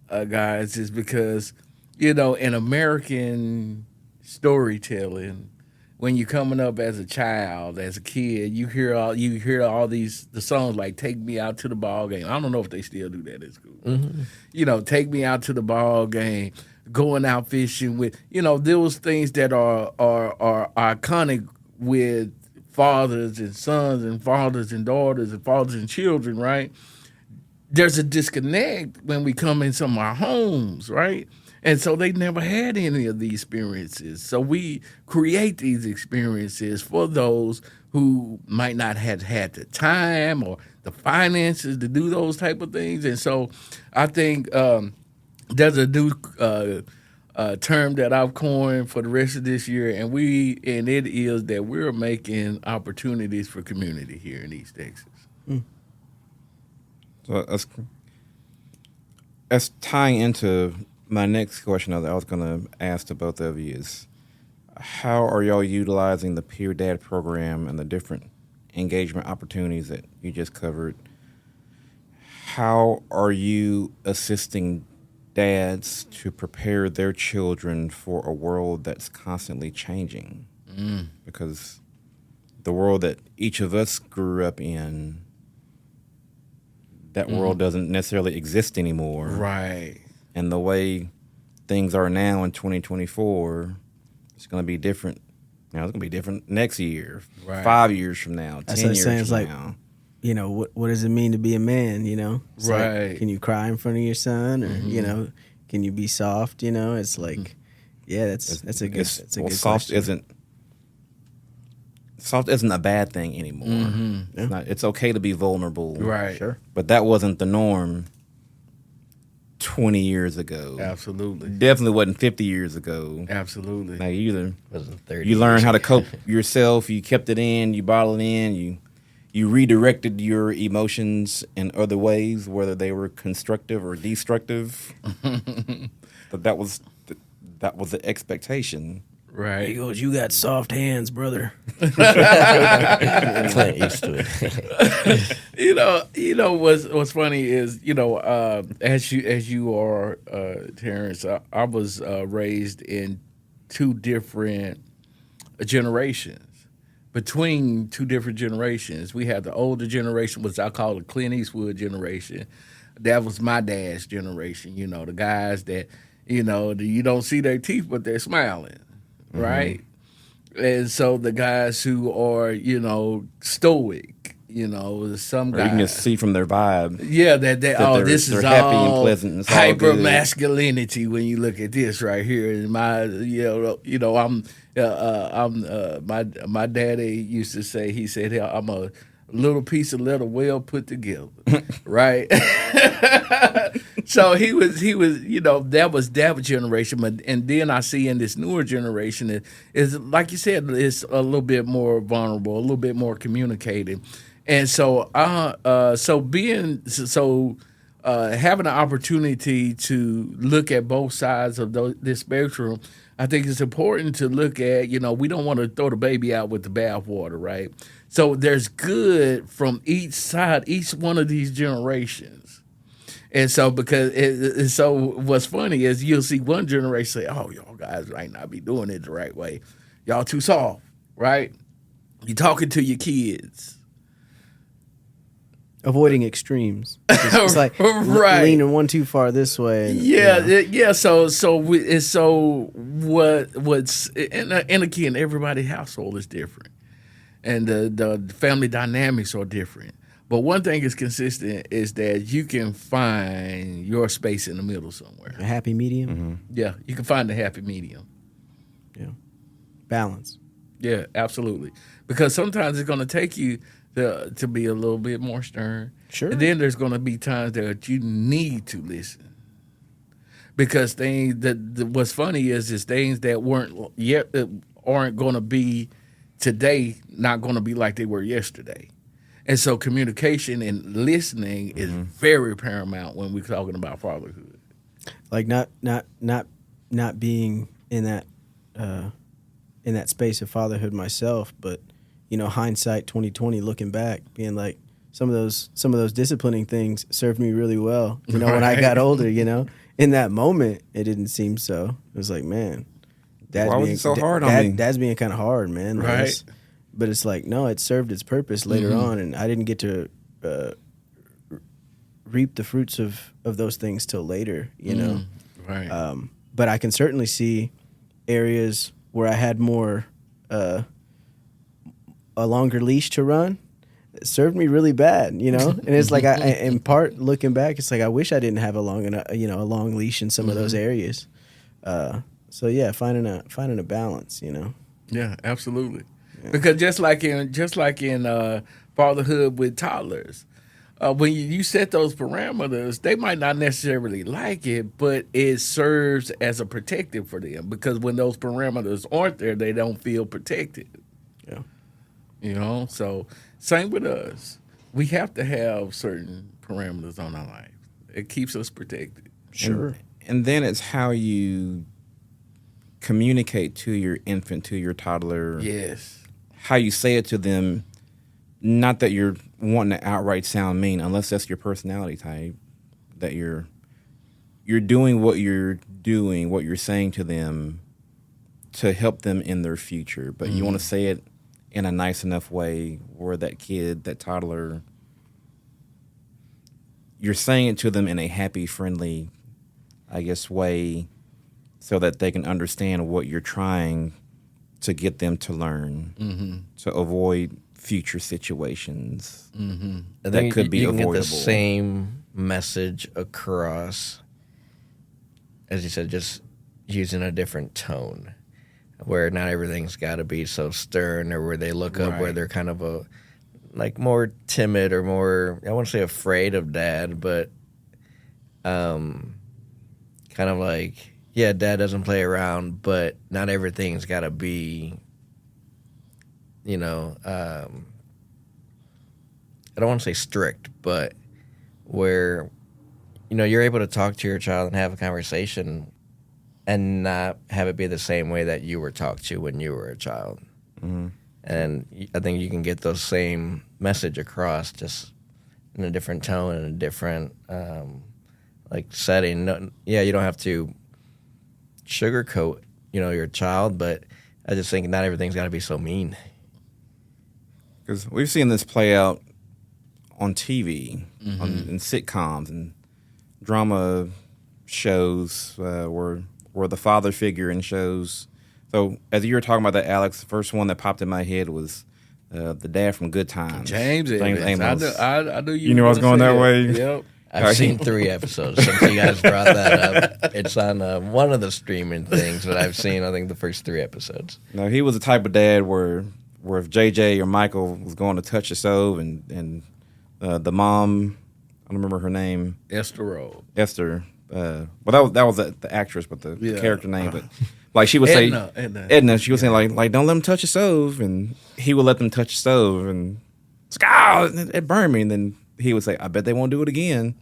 guys, is because, in American storytelling, when you're coming up as a child, as a kid, you hear all the songs like "Take Me Out to the Ball Game." I don't know if they still do that at school. Mm-hmm. "Take Me Out to the Ball Game," going out fishing with, those things that are iconic with fathers and sons and fathers and daughters and fathers and children, right? There's a disconnect when we come in some of our homes, right? And so they never had any of these experiences. So we create these experiences for those who might not have had the time or the finances to do those type of things. And so I think there's a new term that I've coined for the rest of this year, and it is that we're making opportunities for community here in East Texas. So that's tying into my next question that I was going to ask to both of you is, how are y'all utilizing the Peer Dad program and the different engagement opportunities that you just covered? How are you assisting dads to prepare their children for a world that's constantly changing? Because the world that each of us grew up in, that world doesn't necessarily exist anymore. Right. And the way things are now in 2024, it's going to be different. It's going to be different next year, Right. 5 years from now, That's 10 what I'm years saying. from It's like, now. what does it mean to be a man? It's like, Right. can you cry in front of your son, or can you be soft? It's like, yeah, that's a good Soft question. Soft isn't a bad thing anymore. It's okay to be vulnerable. Right. Sure. But that wasn't the norm 20 years ago. Absolutely. Definitely wasn't 50 years ago. Absolutely. Like either Wasn't 30 you learned years how to ago. cope yourself, you kept it in, you bottled it in, you redirected your emotions in other ways, whether they were constructive or destructive. But that was the expectation. Right. He goes, "You got soft hands, brother." Clint used to it. What's funny is as you are, Terrence, I was raised in two different generations. Between two different generations, we had the older generation, which I call the Clint Eastwood generation. That was my dad's generation. The guys that you don't see their teeth, but they're smiling, right? And so the guys who are stoic, some Or guys you can just see from their vibe. yeah, this they're is happy and all pleasant. It's all hyper good. masculinity when you look at this right here. And my daddy used to say, he said, "Hey, I'm a little piece of leather well put together," right? So he was that was that generation, and then I see in this newer generation is like you said, it's a little bit more vulnerable, a little bit more communicating. And so, having an opportunity to look at both sides of this spectrum, I think it's important to look at. We don't want to throw the baby out with the bathwater, right? So there's good from each side, each one of these generations. And so, so what's funny is you'll see one generation say, "Oh, y'all guys might not be doing it the right way. Y'all too soft, right? You talking to your kids." Avoiding extremes. It's like Right. leaning one too far this way. And, Yeah. So what's and again, everybody's household is different, and the family dynamics are different. But one thing is consistent is that you can find your space in the middle somewhere. a happy medium. Yeah, you can find the happy medium. Yeah, balance. Yeah, absolutely. Because sometimes it's going to take you to be a little bit more stern. Sure. And then there's going to be times that you need to listen. Because what's funny is things that weren't yet aren't going to be today, not going to be like they were yesterday. And so communication and listening is very paramount when we're talking about fatherhood. Like not being in that space of fatherhood myself, but hindsight 2020, looking back, being like some of those disciplining things served me really well. When I got older, in that moment it didn't seem so. It was like, man, Why was it so hard on me? Dad's being kind of hard, man. Like, Right. but it's like, no, it served its purpose later on, and I didn't get to reap the fruits of those things till later, Right. But I can certainly see areas where I had more, a a longer leash to run, it served me really bad, you know. And it's like in part looking back, it's like I wish I didn't have a long leash in some of those areas. So yeah, finding a balance, you know. Yeah, absolutely. Yeah. Because just like in fatherhood with toddlers, when you set those parameters, they might not necessarily like it, but it serves as a protective for them. Because when those parameters aren't there, they don't feel protected. Yeah. You know, so same with us. We have to have certain parameters on our life. It keeps us protected. Sure. And then it's how you communicate to your infant, to your toddler. Yes. How you say it to them. Not that you're wanting to outright sound mean, unless that's your personality type. That you're doing what you're saying to them to help them in their future. But you want to say it in a nice enough way where that kid, that toddler, you're saying it to them in a happy, friendly, I guess, way so that they can understand what you're trying to get them to learn, to avoid future situations that could be you avoidable. Get the same message across, as you said, just using a different tone, where not everything's got to be so stern, or where they look up, where they're kind of more timid or more, I won't say afraid of dad, but kind of like, yeah, dad doesn't play around, but not everything's got to be, you know, I don't want to say strict, but where, you know, you're able to talk to your child and have a conversation and not have it be the same way that you were talked to when you were a child. And I think you can get those same message across just in a different tone and a different setting. No, yeah, you don't have to sugarcoat, you know, your child, but I just think not everything's got to be so mean. Because we've seen this play out on TV, in sitcoms and drama shows where the father figure in shows. So as you were talking about that, Alex, the first one that popped in my head was the dad from Good Times. James Amos. I knew you. You knew I was going that way? Yep. I've seen 3 episodes since you guys brought that up. It's on one of the streaming things that I've seen, I think, the first 3 episodes. No, he was the type of dad where if JJ or Michael was going to touch the stove and the mom, I don't remember her name. Esther Rhodes. Esther. Well, that was the actress, but the character name. But like she would say, Edna. She was saying like, don't let them touch the stove, and he would let them touch the stove, and it burned me. And then he would say, I bet they won't do it again.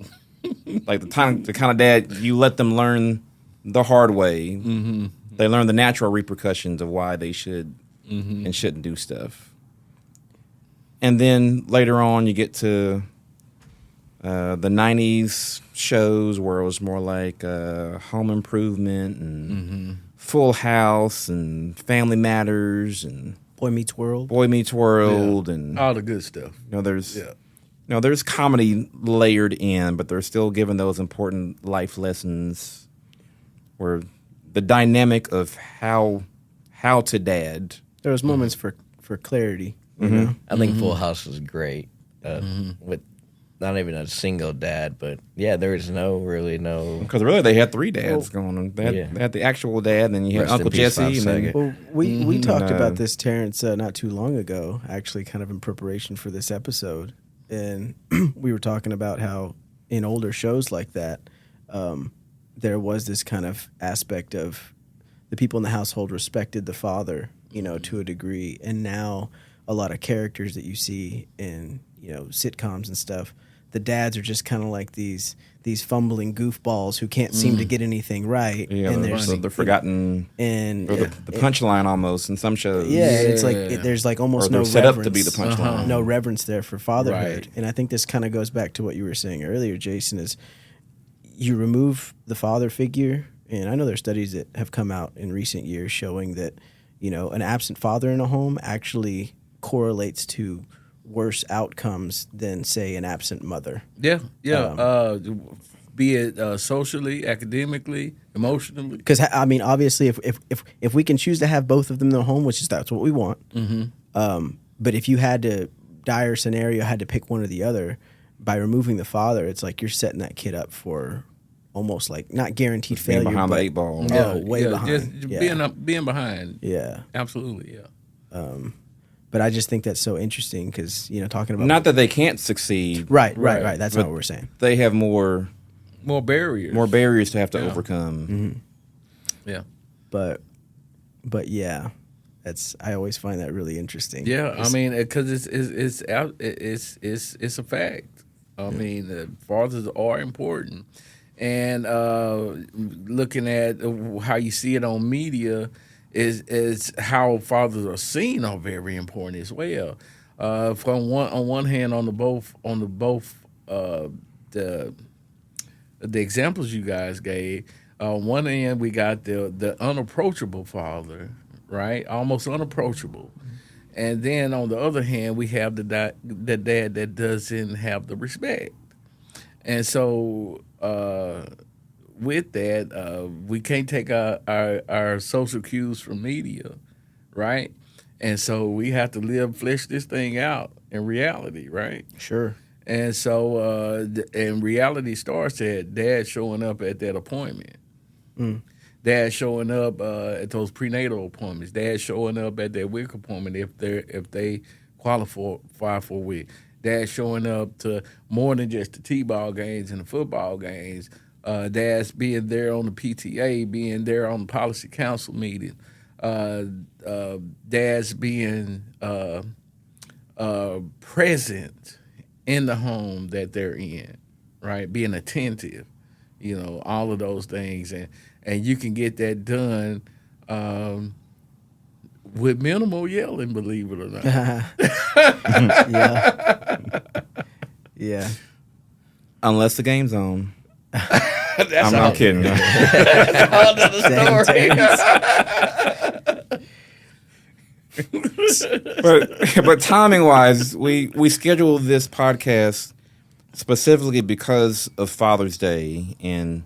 Like the kind of dad you let them learn the hard way. They learn the natural repercussions of why they should and shouldn't do stuff. And then later on, you get to the 90s shows where it was more like Home Improvement and Full House and Family Matters and Boy Meets World. And all the good stuff. You know, there's comedy layered in, but they're still giving those important life lessons where the dynamic of how to dad. There was moments for clarity. You know? I think Full House was great with not even a single dad, but yeah, there was no. Because really, they had 3 dads going on. They had the actual dad, and then you had Rest Uncle in peace, Jesse. Bob And then, Well, we talked about this, Terrence, not too long ago, actually, kind of in preparation for this episode. And we were talking about how in older shows like that, there was this kind of aspect of the people in the household respected the father, you know, to a degree. And now a lot of characters that you see in, you know, sitcoms and stuff, the dads are just kind of like these fumbling goofballs who can't seem to get anything right. Yeah, and they're forgotten. And the punchline almost in some shows. Yeah, it's like there's like almost no set reverence. up to be the punchline. No reverence there for fatherhood. Right. And I think this kind of goes back to what you were saying earlier, Jason, is you remove the father figure, and I know there's studies that have come out in recent years showing that, you know, an absent father in a home actually correlates to worse outcomes than, say, an absent mother. Yeah. Be it socially, academically, emotionally. Because I mean, obviously, if we can choose to have both of them in the home, which is that's what we want, But if you had to, dire scenario, had to pick one or the other, by removing the father, it's like you're setting that kid up for almost like not guaranteed Being failure. behind the but, 8 ball. Oh, way behind. Just Yeah. being behind. Yeah. Absolutely, yeah. But I just think that's so interesting because, talking about. Not that they can't succeed. Right. That's But not what we're saying. They have more Barriers. to have to Yeah. overcome. Mm-hmm. Yeah. But yeah, I always find that really interesting. Yeah, I mean, because it's a fact. I mean, fathers are important, and looking at how you see it on media is how fathers are seen are very important as well. On one hand, on the both the examples you guys gave. On one end, we got the unapproachable father, right? Almost unapproachable. And then on the other hand, we have the dad that doesn't have the respect. And so with that, we can't take our social cues from media, right? And so we have to flesh this thing out in reality, right? Sure. And so, and reality starts at dad showing up at that appointment. Dad showing up at those prenatal appointments. Dad showing up at that WIC appointment if they qualify for WIC. Dad showing up to more than just the T-ball games and the football games. Dad's being there on the PTA, being there on the policy council meeting. Dad's being present in the home that they're in, right? Being attentive, all of those things. And you can get that done with minimal yelling, believe it or not. Yeah. Yeah. Unless the game's on. That's I'm kidding. all another story. but timing wise, we scheduled this podcast specifically because of Father's Day, and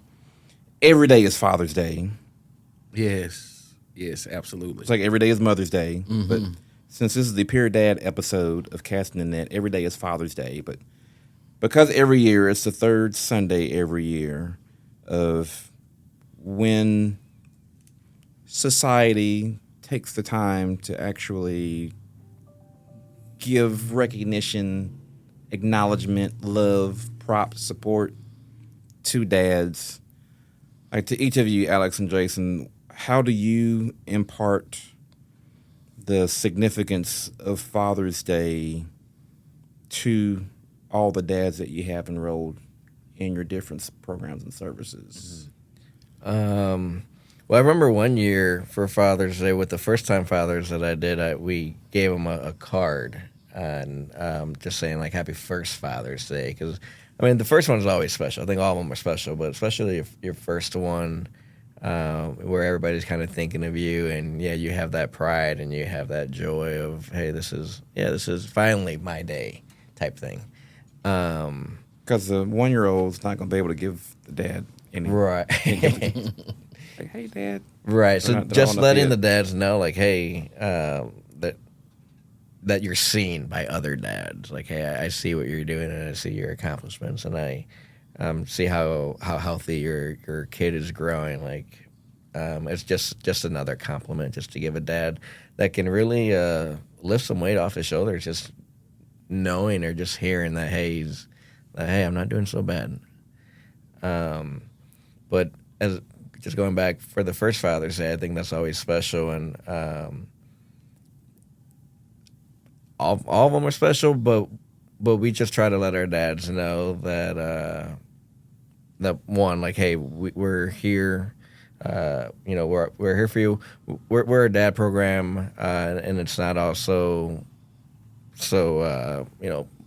every day is Father's Day. Yes, absolutely. It's like every day is Mother's Day. But since this is the Pure Dad episode of Casting the Net, every day is Father's Day. But because every year it's the third Sunday every year of when society takes the time to actually give recognition, acknowledgement, love, props, support to dads. Like to each of you, Alex and Jason, how do you impart the significance of Father's Day to all the dads that you have enrolled in your different programs and services? Well, I remember one year for Father's Day, with the first time fathers that I did, we gave them a card and just saying like Happy First Father's Day, because I mean the first one's always special. I think all of them are special, but especially your first one, where everybody's kind of thinking of you, and you have that pride and you have that joy of, hey, this is finally my day type thing. Because the 1-year-old's not going to be able to give the dad any. Right. Like, hey, Dad. Right. So just letting the dad. dads know, like, hey, that you're seen by other dads. Like, hey, I see what you're doing, and I see your accomplishments, and I see how healthy your kid is growing. Like, it's just another compliment, just to give a dad that can really lift some weight off his shoulders, just knowing or just hearing that, hey, I'm not doing so bad. But as just going back for the first Father's Day, I think that's always special, and all of them are special. But we just try to let our dads know that that one, like, hey, we're here. We're here for you. We're a dad program, and it's not also so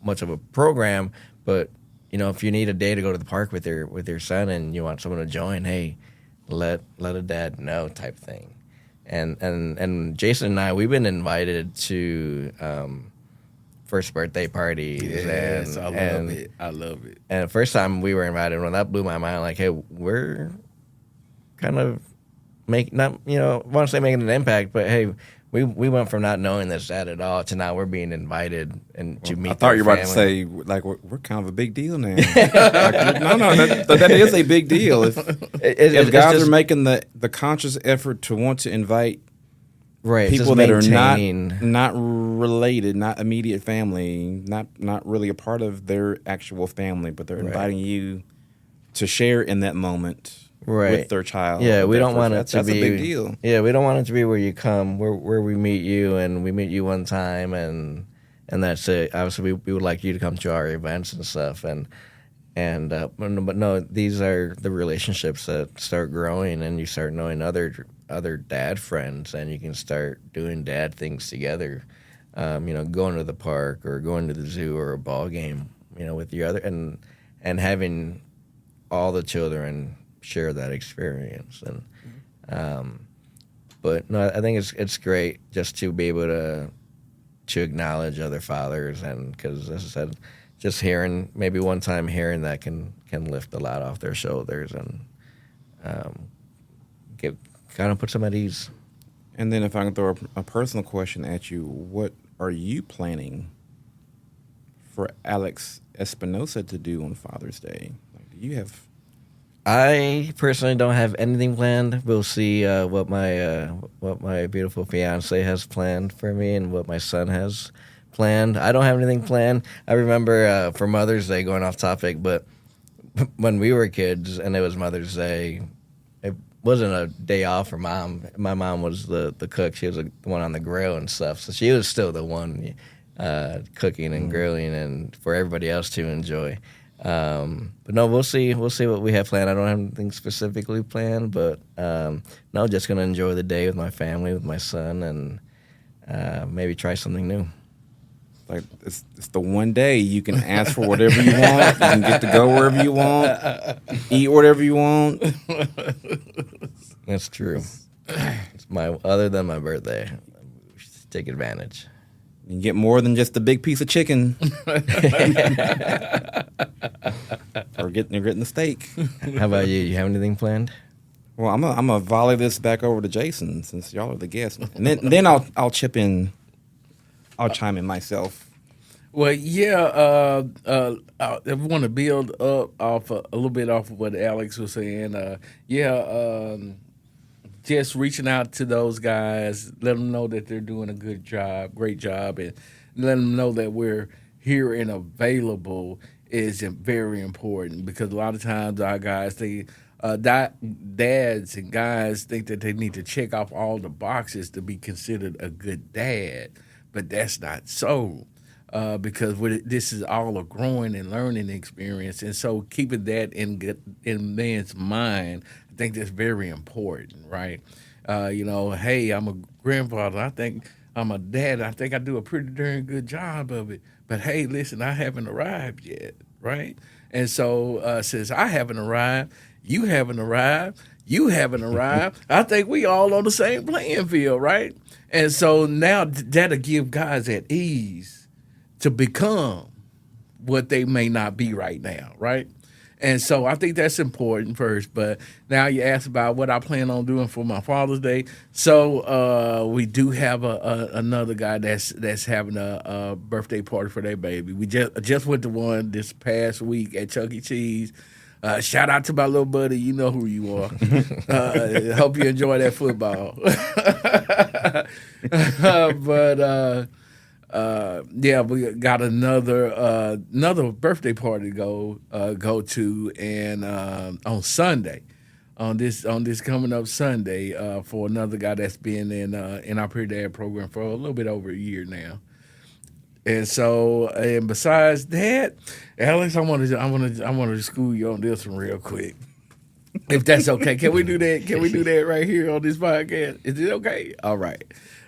much of a program, but if you need a day to go to the park with your son and you want someone to join, hey, let a dad know type thing. And Jason and I, we've been invited to first birthday parties. Yes, and, I love it. And the first time we were invited, when that blew my mind, like, hey, we're kind of want to say making an impact, but hey, we went from not knowing this dad at all to now we're being invited and to meet. I thought you were about to say like we're kind of a big deal now. Like, no, that is a big deal. If guys are making the conscious effort to want to invite people that are not related, not immediate family, not really a part of their actual family, but they're inviting you to share in that moment with their child. Yeah, we don't want it to that's be a big deal. Yeah, we don't want it to be where you come, where we meet you and we meet you one time and that's it. Obviously, we would like you to come to our events and stuff but no, these are the relationships that start growing and you start knowing other dad friends and you can start doing dad things together. Going to the park or going to the zoo or a ball game, with your other and having all the children share that experience but no, I think it's great just to be able to acknowledge other fathers and because as I said, just hearing that can lift a lot off their shoulders and kind of put them at ease. And then if I can throw a personal question at you, what are you planning for Alex Espinosa to do on Father's Day? Like, do you have? I personally don't have anything planned. We'll see what my beautiful fiance has planned for me and what my son has planned. I don't have anything planned. I remember for Mother's Day, going off topic, but when we were kids and it was Mother's Day, it wasn't a day off for Mom. My mom was the cook. She was the one on the grill and stuff, so she was still the one cooking and grilling and for everybody else to enjoy. But no, we'll see what we have planned. I don't have anything specifically planned, but no, just gonna enjoy the day with my family, with my son, and maybe try something new. Like it's the one day you can ask for whatever you want. You can get to go wherever you want, eat whatever you want. That's true. It's other than my birthday, we should take advantage. You can get more than just a big piece of chicken. Or getting the steak. How about you? You have anything planned? Well, I'm gonna volley this back over to Jason since y'all are the guests, and then I'll chip in. I'll chime in myself. Well, yeah, I want to build up off a little bit off of what Alex was saying. Just reaching out to those guys, let them know that they're doing a great job, and let them know that we're here and available is very important because a lot of times our guys, dads and guys think that they need to check off all the boxes to be considered a good dad, but that's not so. Because this is all a growing and learning experience, and so keeping that in man's mind, I think that's very important, right? Hey, I'm a grandfather. I think I'm a dad. I think I do a pretty darn good job of it. But hey, listen, I haven't arrived yet, right? And so since I haven't arrived, you haven't arrived. You haven't arrived. I think we all on the same playing field, right? And so now that'll give guys at ease to become what they may not be right now, right? And so I think that's important first. But now you asked about what I plan on doing for my Father's Day. So we do have another guy that's having a birthday party for their baby. We just went to one this past week at Chuck E. Cheese. Shout out to my little buddy. You know who you are. Hope you enjoy that football. We got another birthday party to go to, and on Sunday, on this coming up Sunday, for another guy that's been in our Peer Dad program for a little bit over a year now. And so, and besides that, Alex, I want to school you on this one real quick, if that's okay. Can we do that? Can we do that right here on this podcast? Is it okay? All right.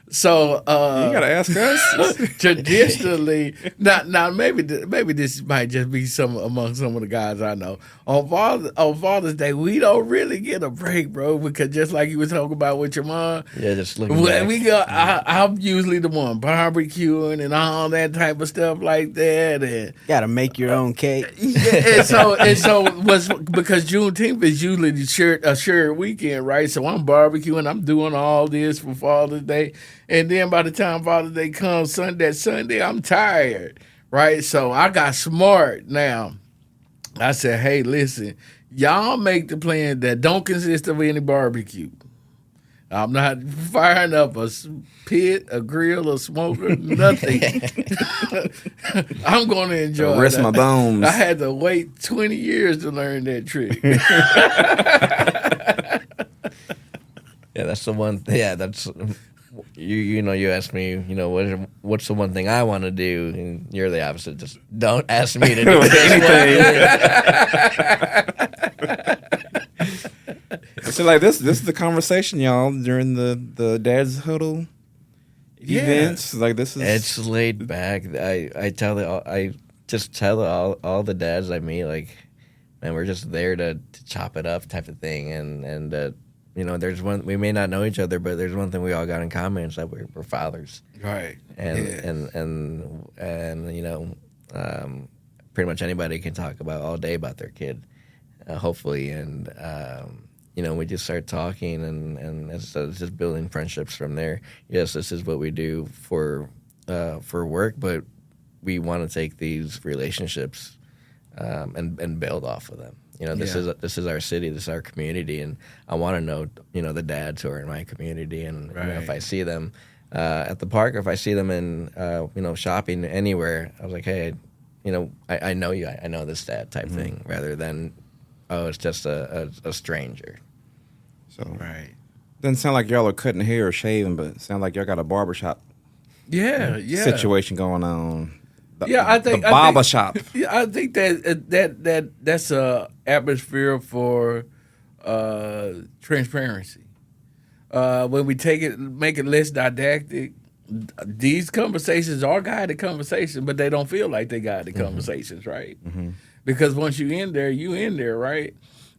So you gotta ask us. Traditionally, now maybe this might just be among some of the guys I know. On Father's Day, we don't really get a break, bro, because just like you were talking about with your mom. Yeah, just looking back. We go. I'm usually the one barbecuing and all that type of stuff like that. And gotta make your own cake. Yeah, and so was because Juneteenth is usually a shared weekend, right? So I'm barbecuing. I'm doing all this for Father's Day. And then by the time Father's Day comes Sunday, I'm tired, right? So I got smart now. I said, hey, listen, y'all make the plan that don't consist of any barbecue. I'm not firing up a pit, a grill, a smoker, nothing. I'm going to enjoy Rest that. my bones. I had to wait 20 years to learn that trick. Yeah, that's the one. Yeah, that's you know. You asked me, you know, what's the one thing I want to do, and you're the opposite. Just don't ask me to do anything. So like this is the conversation, y'all, during the dad's huddle events. Like this is It's laid back. I just tell all the dads I meet, like, man, we're just there to chop it up, type of thing, and you know, there's one, we may not know each other, but there's one thing we all got in common, is that we're fathers, Right. and you know, pretty much anybody can talk about all day about their kid, hopefully, and you know, we just start talking, and it's just building friendships from there. Yes, this is what we do for work, but we want to take these relationships and build off of them. You know, this is our city, this is our community, and I want to know, you know, the dads who are in my community, and you know, if I see them at the park, or if I see them in you know, shopping anywhere, I was like, hey, you know, I know you, I know this dad, type thing, rather than, oh, it's just a stranger. so Right. doesn't sound like y'all are cutting hair or shaving, but it sounds like y'all got a barbershop Yeah. situation going on. I think the barber shop. Yeah, I think that's a atmosphere for transparency. When we make it less didactic, these conversations are guided conversations, but they don't feel like they guided conversations, right? Because once you in there, right?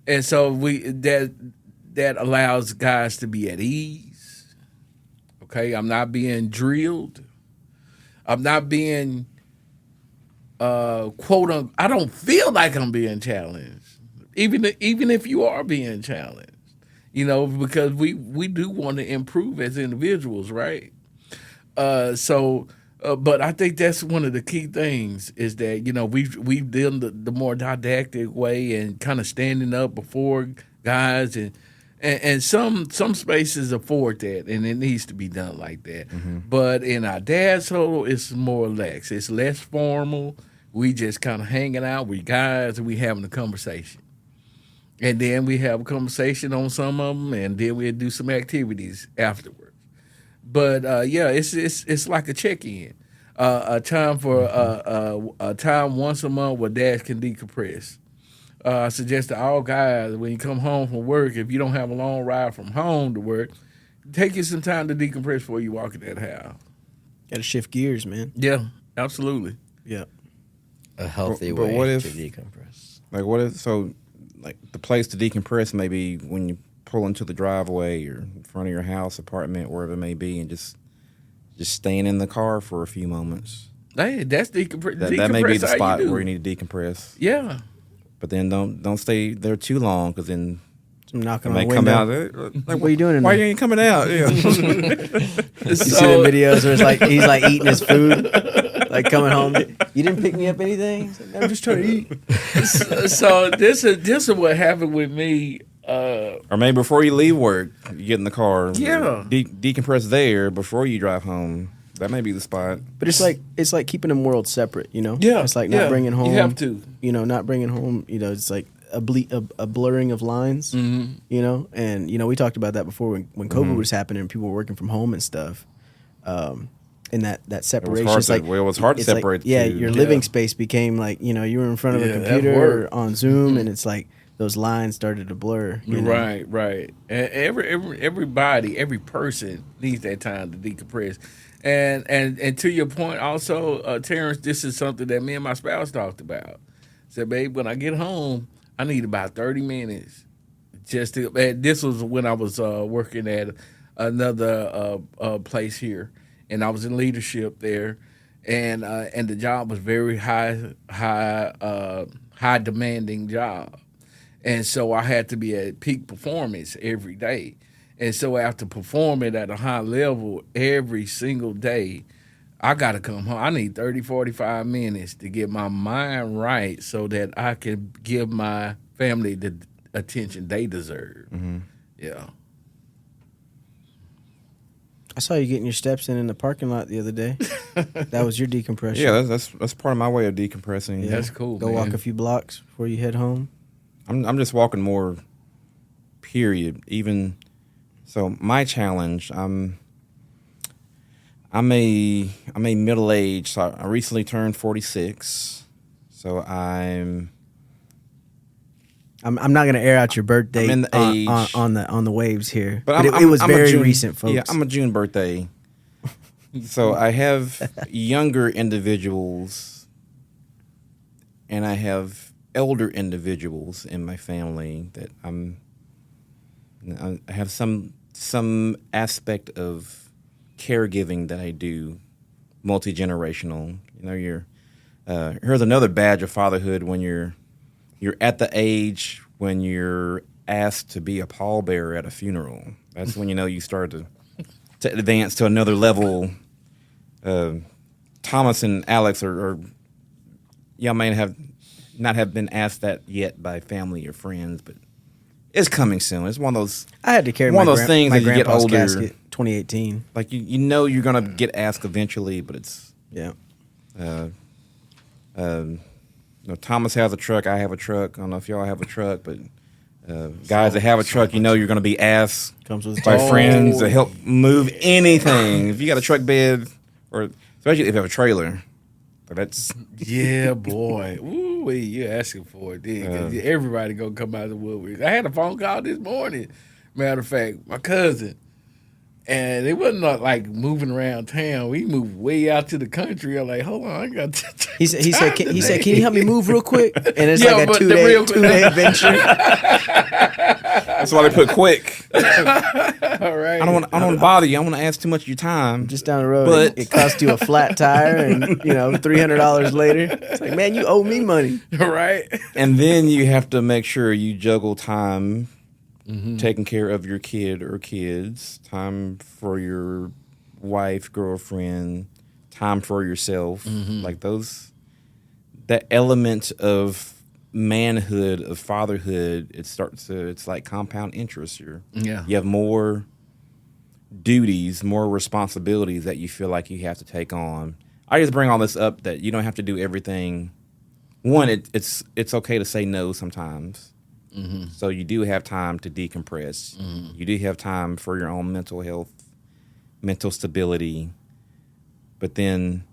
And so that allows guys to be at ease. Okay, I'm not being drilled. I'm not being quote unquote, I don't feel like I'm being challenged, even if you are being challenged, you know, because we do want to improve as individuals, right? But I think that's one of the key things, is that, you know, we've done the more didactic way, and kind of standing up before guys, and some spaces afford that, and it needs to be done like that. But in our dad's huddle, it's more lax. It's less formal. We just kind of hanging out with guys, and we having a conversation. And then we have a conversation on some of them, and then we'll do some activities afterwards. But it's like a check-in, a time for a time once a month where dads can decompress. I suggest to all guys, when you come home from work, if you don't have a long ride from home to work, take you some time to decompress before you walk in that house. Got to shift gears, man. Yeah, absolutely. Yeah. A healthy But way what to if- decompress. Like what if like the place to decompress maybe when you pull into the driveway or in front of your house, apartment, wherever it may be, and just staying in the car for a few moments. Hey, that's decompress. That may be the how spot do. where you need to decompress. Yeah. But then don't stay there too long, because then I'm knocking they on the come window. out. Like, What are you doing in Why there? you ain't coming out? Yeah. You see the videos where it's like he's like eating his food, like coming home. You didn't pick me up anything? He's like, I'm just trying to eat. So this is what happened with me. Or maybe before you leave work, you get in the car. Yeah. Decompress there before you drive home. That may be the spot. But it's like keeping them worlds separate, you know? Yeah, It's like yeah. not bringing home. You have to. You know, not bringing home, you know, it's like a blurring of lines, you know? And, you know, we talked about that before when COVID was happening and people were working from home and stuff. And that separation. hard it's to- like, well, it was hard to it's like, separate the yeah, two. your Yeah. living space became like, you know, you were in front of a Yeah, that computer worked. or on Zoom and it's like those lines started to blur. You know? Right. And everybody, every person needs that time to decompress. And to your point, also, Terrence, this is something that me and my spouse talked about. Said, babe, when I get home, I need about 30 minutes. Just to. And this was when I was working at another place here, and I was in leadership there, and the job was very high demanding job. And so I had to be at peak performance every day. And so after performing at a high level every single day, I got to come home. I need 30, 45 minutes to get my mind right so that I can give my family the attention they deserve. Yeah. I saw you getting your steps in the parking lot the other day. That was your decompression. Yeah, that's part of my way of decompressing. Yeah. That's cool, Go man. walk a few blocks before you head home. I'm just walking more. Period. Even so, my challenge. I'm a middle age. So I recently turned 46. So I'm not going to air out your birthday I'm in the age. on the waves here, But it was I'm a very June- recent, folks. Yeah, I'm a June birthday. So I have younger individuals, and I have elder individuals in my family that I have some aspect of caregiving that I do, multi-generational. Here's another badge of fatherhood when you're at the age when you're asked to be a pallbearer at a funeral. That's when you start to advance to another level. Thomas and Alex y'all may not have been asked that yet by family or friends, but it's coming soon. It's one of those. I had to carry one my of those things my as you get grandpa's older. casket, 2018. Like you're gonna get asked eventually, but it's Yeah. Thomas has a truck. I have a truck. I don't know if y'all have a truck, but guys that have a truck, you're gonna be asked Comes with by toll. friends to help move anything. If you got a truck bed, or especially if you have a trailer, but that's Yeah, boy. Ooh, you're asking for it then. 'Cause everybody gonna come out of the woodwork. I had a phone call this morning. Matter of fact, my cousin, and it wasn't like moving around town. We moved way out to the country. I'm like, hold on, I got. He said, can you help me move real quick? And it's Yeah, like a but the 2-day real- 2-day adventure. that's why they put quick. All right. I don't want to bother you. I don't want to ask too much of your time. Just down the road, But- it cost you a flat tire, and $300 later, it's like, man, you owe me money. right. And then you have to make sure you juggle time taking care of your kid or kids, time for your wife, girlfriend, time for yourself. Like that element of manhood, of fatherhood, it's like compound interest. You have more duties, more responsibilities that you feel like you have to take on. I just bring all this up that you don't have to do everything. One, it's okay to say no sometimes. So you do have time to decompress. You do have time for your own mental health, mental stability. But then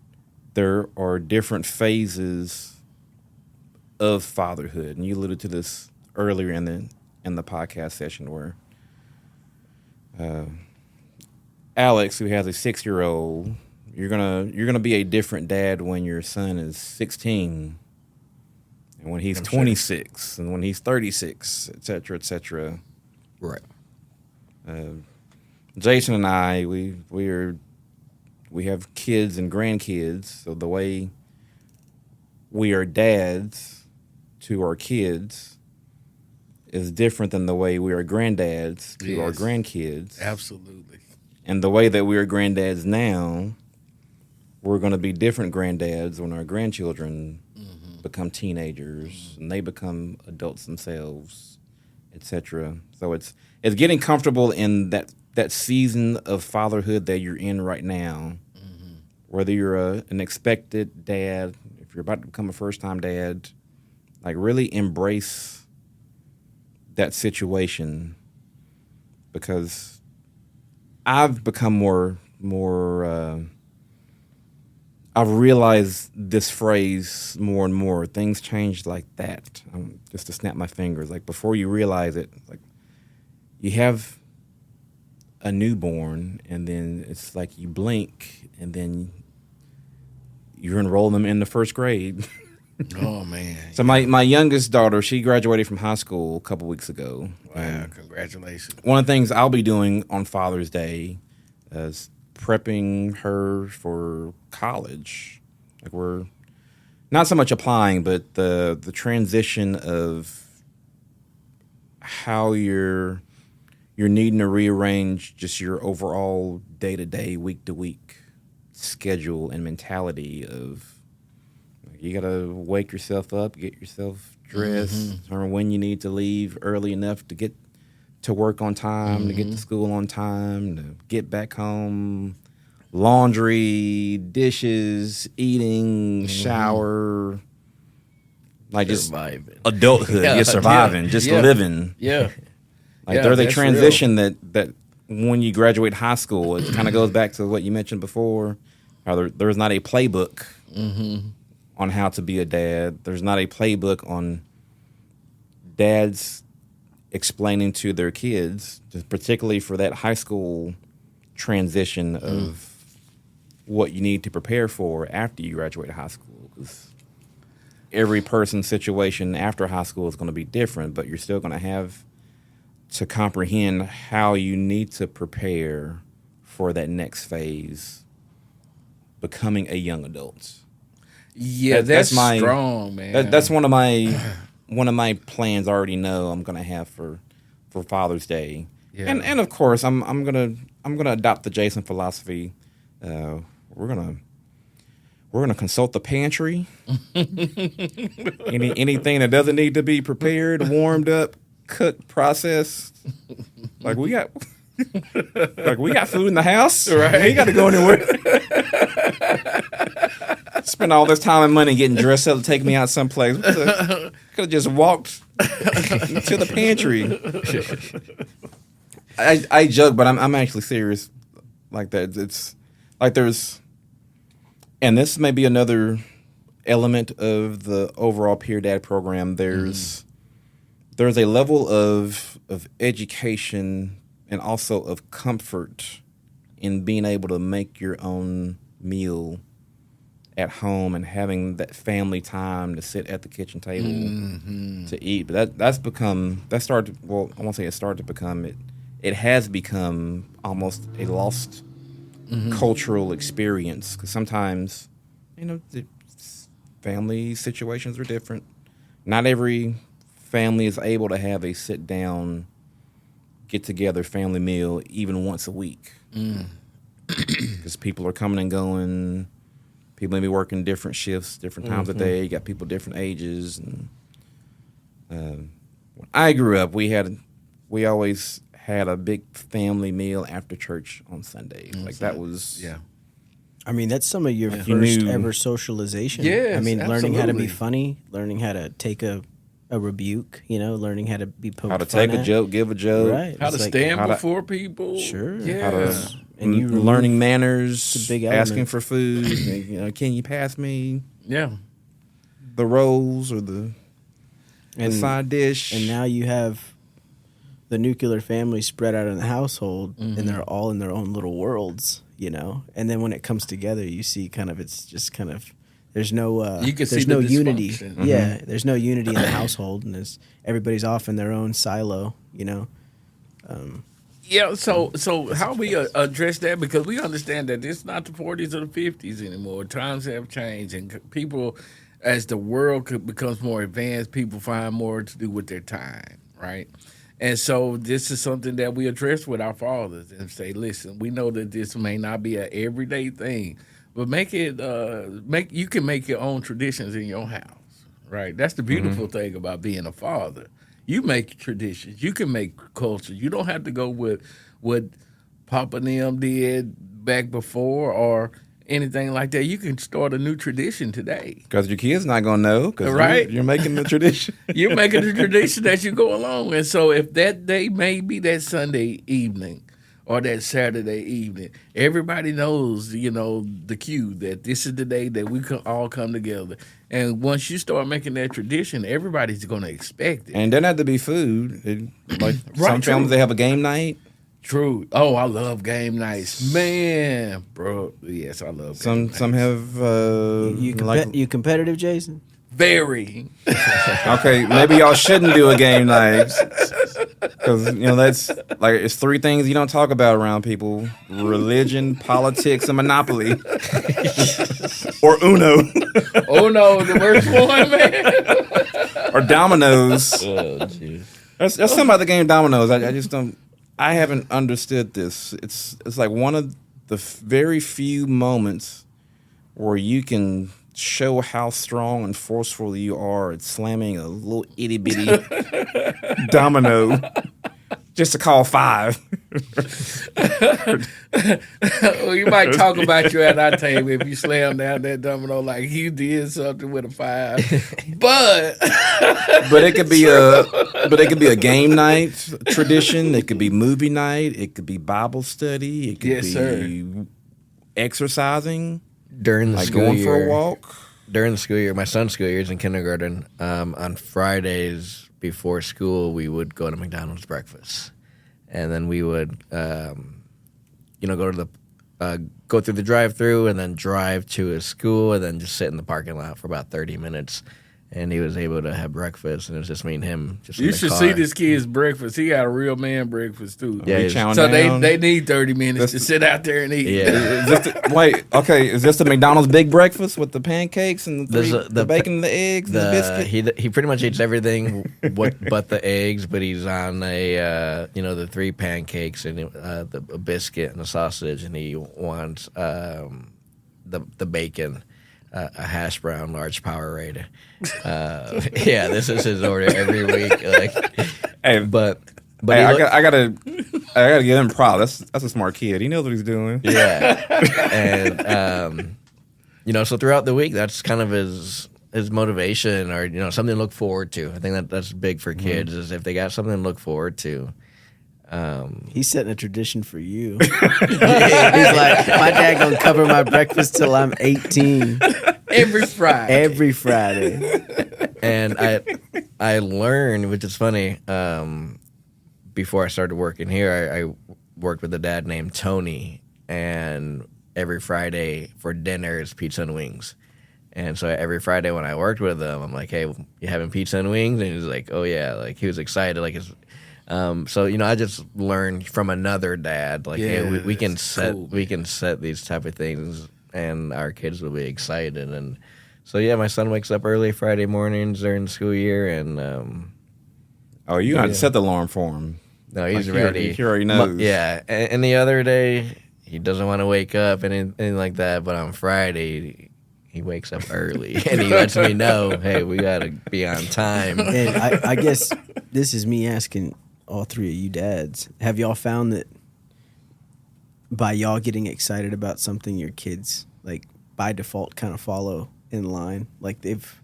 there are different phases of fatherhood, and you alluded to this earlier in the podcast session where Alex, who has a 6-year-old, you're gonna be a different dad when your son is 16. And when he's 26, and when he's 36, et cetera, et cetera. Right. Jason and I, we have kids and grandkids, so the way we are dads to our kids is different than the way we are granddads to our grandkids. Absolutely. And the way that we are granddads now, we're going to be different granddads when our grandchildren become teenagers and they become adults themselves, etc. So it's getting comfortable in that season of fatherhood that you're in right now. Whether you're an expected dad, if you're about to become a first-time dad, like really embrace that situation, because I've become more I've realized this phrase more and more. Things change like that. Just to snap my fingers. Like before you realize it, like you have a newborn, and then it's like you blink, and then you're enrolling them in the first grade. Oh man. So my youngest daughter, she graduated from high school a couple weeks ago. Wow, congratulations. One of the things I'll be doing on Father's Day is prepping her for college. Like we're not so much applying, but the transition of how your you're needing to rearrange just your overall day-to-day, week-to-week schedule and mentality of you got to wake yourself up, get yourself dressed, or when you need to leave early enough to get to work on time, to get to school on time, to get back home, laundry, dishes, eating, shower, like Surviving. just adulthood, Yeah, you're surviving, just living. Yeah. Like Yeah, there's a that's transition that when you graduate high school, it kind of goes back to what you mentioned before. How there's not a playbook on how to be a dad. There's not a playbook on dads explaining to their kids, just particularly for that high school transition of what you need to prepare for after you graduate high school. 'Cause every person's situation after high school is going to be different, but you're still going to have to comprehend how you need to prepare for that next phase, becoming a young adult. Yeah, that's my strong, man. That's one of my plans I already know I'm going to have for Father's Day. Yeah. And of course I'm going to adopt the Jason philosophy. We're going to consult the pantry. Anything that doesn't need to be prepared, warmed up, cooked, processed. Like we got food in the house. Right. We ain't got to go anywhere. Spend all this time and money getting dressed up to take me out someplace. Could have just walked to the pantry. I joke, but I'm actually serious. Like that, it's like and this may be another element of the overall Peer Dad program. There's a level of education and also of comfort in being able to make your own meal at home and having that family time to sit at the kitchen table to eat. But I won't say it started to become it has become almost a lost cultural experience, because sometimes the family situations are different. Not every family is able to have a sit down, get together family meal even once a week, because people are coming and going. People may be working different shifts, different times of day. You got people different ages. And when I grew up, we always had a big family meal after church on Sundays. Like that was I mean, that's some of your you first knew- ever socialization. Yes, I mean, learning how to be absolutely. funny, learning how to take a rebuke, learning how to be poked how to fun take a at. joke, give a joke, Right. How It's to like- stand how to- before people. Sure. Yeah. how to And you learning manners, It's a big asking element. for food. Can you pass me Yeah. the rolls or the And- side dish? And now you have the nuclear family spread out in the household, and they're all in their own little worlds, And then when it comes together, you see it's just there's no You can see there's the no unity. dysfunction. Yeah, there's no unity in the household, and everybody's off in their own silo. Yeah, so how we address that, because we understand that it's not the 40s or the 50s anymore. Times have changed, and people, as the world becomes more advanced, people find more to do with their time, right? And so this is something that we address with our fathers and say, listen, we know that this may not be an everyday thing, but you can make your own traditions in your house, right? That's the beautiful thing about being a father. You make traditions. You can make culture. You don't have to go with what Papa and them did back before or anything like that. You can start a new tradition today. Because your kid's not gonna know. Because Right. you're making the tradition. You're making a tradition as you go along. And so if that day may be that Sunday evening or that Saturday evening, everybody knows, the cue that this is the day that we can all come together. And once you start making that tradition, everybody's going to expect it. And it doesn't have to be food. Like some true. families, they have a game night. True. Oh, I love game nights. Man, bro. Yes, I love game nights. Some have You competitive, Jason? Very. Okay, maybe y'all shouldn't do a game night, because that's like it's three things you don't talk about around people: religion, politics, and Monopoly, or Uno, Oh, no, the worst one, man. or dominoes. Oh, jeez. There's something about the game dominoes. I just don't. I haven't understood this. It's like one of the very few moments where you can show how strong and forceful you are at slamming a little itty bitty domino just to call 5. Well, you might talk about you at our table if you slam down that domino like you did something with a 5. But But it could be a game night tradition. It could be movie night. It could be Bible study. It could Yes, be sir. exercising, During the like school going year, for a walk. During the school year, my son's school year is in kindergarten. On Fridays before school, we would go to McDonald's breakfast, and then we would, go through the drive-through and then drive to his school, and then just sit in the parking lot for about 30 minutes. And he was able to have breakfast, and it was just me and him. Just in you the should car. see this kid's breakfast. He got a real man breakfast too. Yeah, We he's- chowing So down. they need 30 minutes to sit out there and eat. Yeah. Is this the McDonald's big breakfast with the pancakes and There's the bacon and the eggs and the biscuit? He pretty much eats everything but the eggs, but he's on the 3 pancakes and a biscuit and a sausage, and he wants the bacon, a hash brown, large Powerade. This is his order every week. Hey, But hey, he I gotta give him props. That's a smart kid. He knows what he's doing. yeah, and so throughout the week, that's kind of his motivation, or something to look forward to. I think that's big for kids is if they got something to look forward to. He's setting a tradition for you. He's like, my dad gonna cover my breakfast till I'm 18 Every Friday. every Friday. And I learned, which is funny. Before I started working here, I worked with a dad named Tony, and every Friday for dinner is pizza and wings. And so every Friday when I worked with him, I'm like, "Hey, you having pizza and wings?" And he's like, "Oh yeah!" Like he was excited. Like his, I just learned from another dad. Like, hey, we can set these type of things, and our kids will be excited. And so my son wakes up early Friday mornings during the school year, and Oh, you got to set the alarm for him. no, he's Like, ready. he already knows. And the other day he doesn't want to wake up and anything like that. But on Friday he wakes up early and he lets me know, hey, we gotta be on time. And I guess this is me asking all 3 of you dads. Have y'all found that by y'all getting excited about something, your kids, like, by default kind of follow in line? Like, they've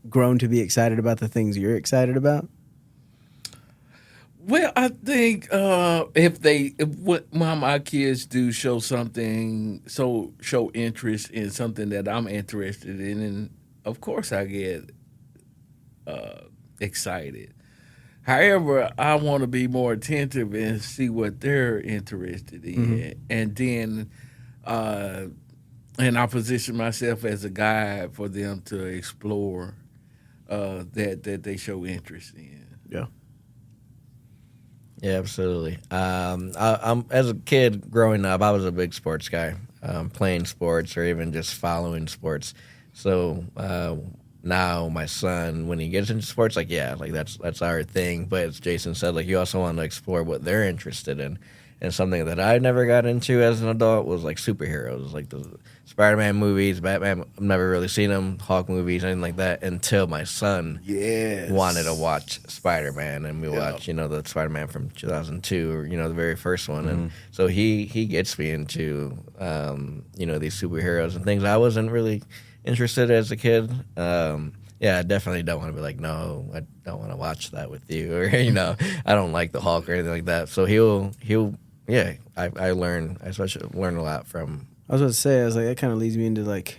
grown to be excited about the things you're excited about? Well, I think if my kids do show interest in something that I'm interested in, and of course I get excited. However, I want to be more attentive and see what they're interested in, and then and I position myself as a guide for them to explore that they show interest in. Yeah. Yeah, absolutely. I'm as a kid growing up, I was a big sports guy, playing sports or even just following sports. So now my son, when he gets into sports, that's our thing. But as Jason said, like, you also want to explore what they're interested in. And something that I never got into as an adult was like superheroes, like the Spider-Man movies, Batman. I've never really seen them, Hawk movies, anything like that, until my son wanted to watch Spider-Man, and we watched, the Spider-Man from 2002, or the very first one, and so he gets me into these superheroes and things I wasn't really interested as a kid. I definitely don't want to be like, no, I don't want to watch that with you, or I don't like the Hulk or anything like that. So he'll. I learn a lot from. I was about to say, I was like, that kind of leads me into, like,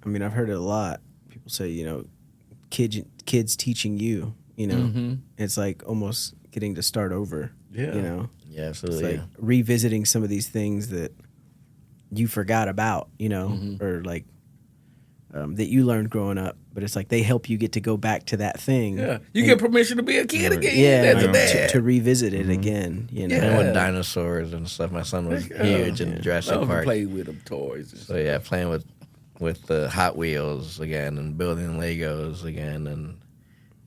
I mean, I've heard it a lot. People say, kids teaching you, It's like almost getting to start over, Yeah, It's absolutely. like revisiting some of these things that you forgot about, or like that you learned growing up. But it's like they help you get to go back to that thing. Yeah, you get permission to be a kid again. Yeah, That's a dad. to revisit it again. And with dinosaurs and stuff, my son was huge in Jurassic Love to Park. play with them toys. And So playing with the Hot Wheels again and building Legos again, and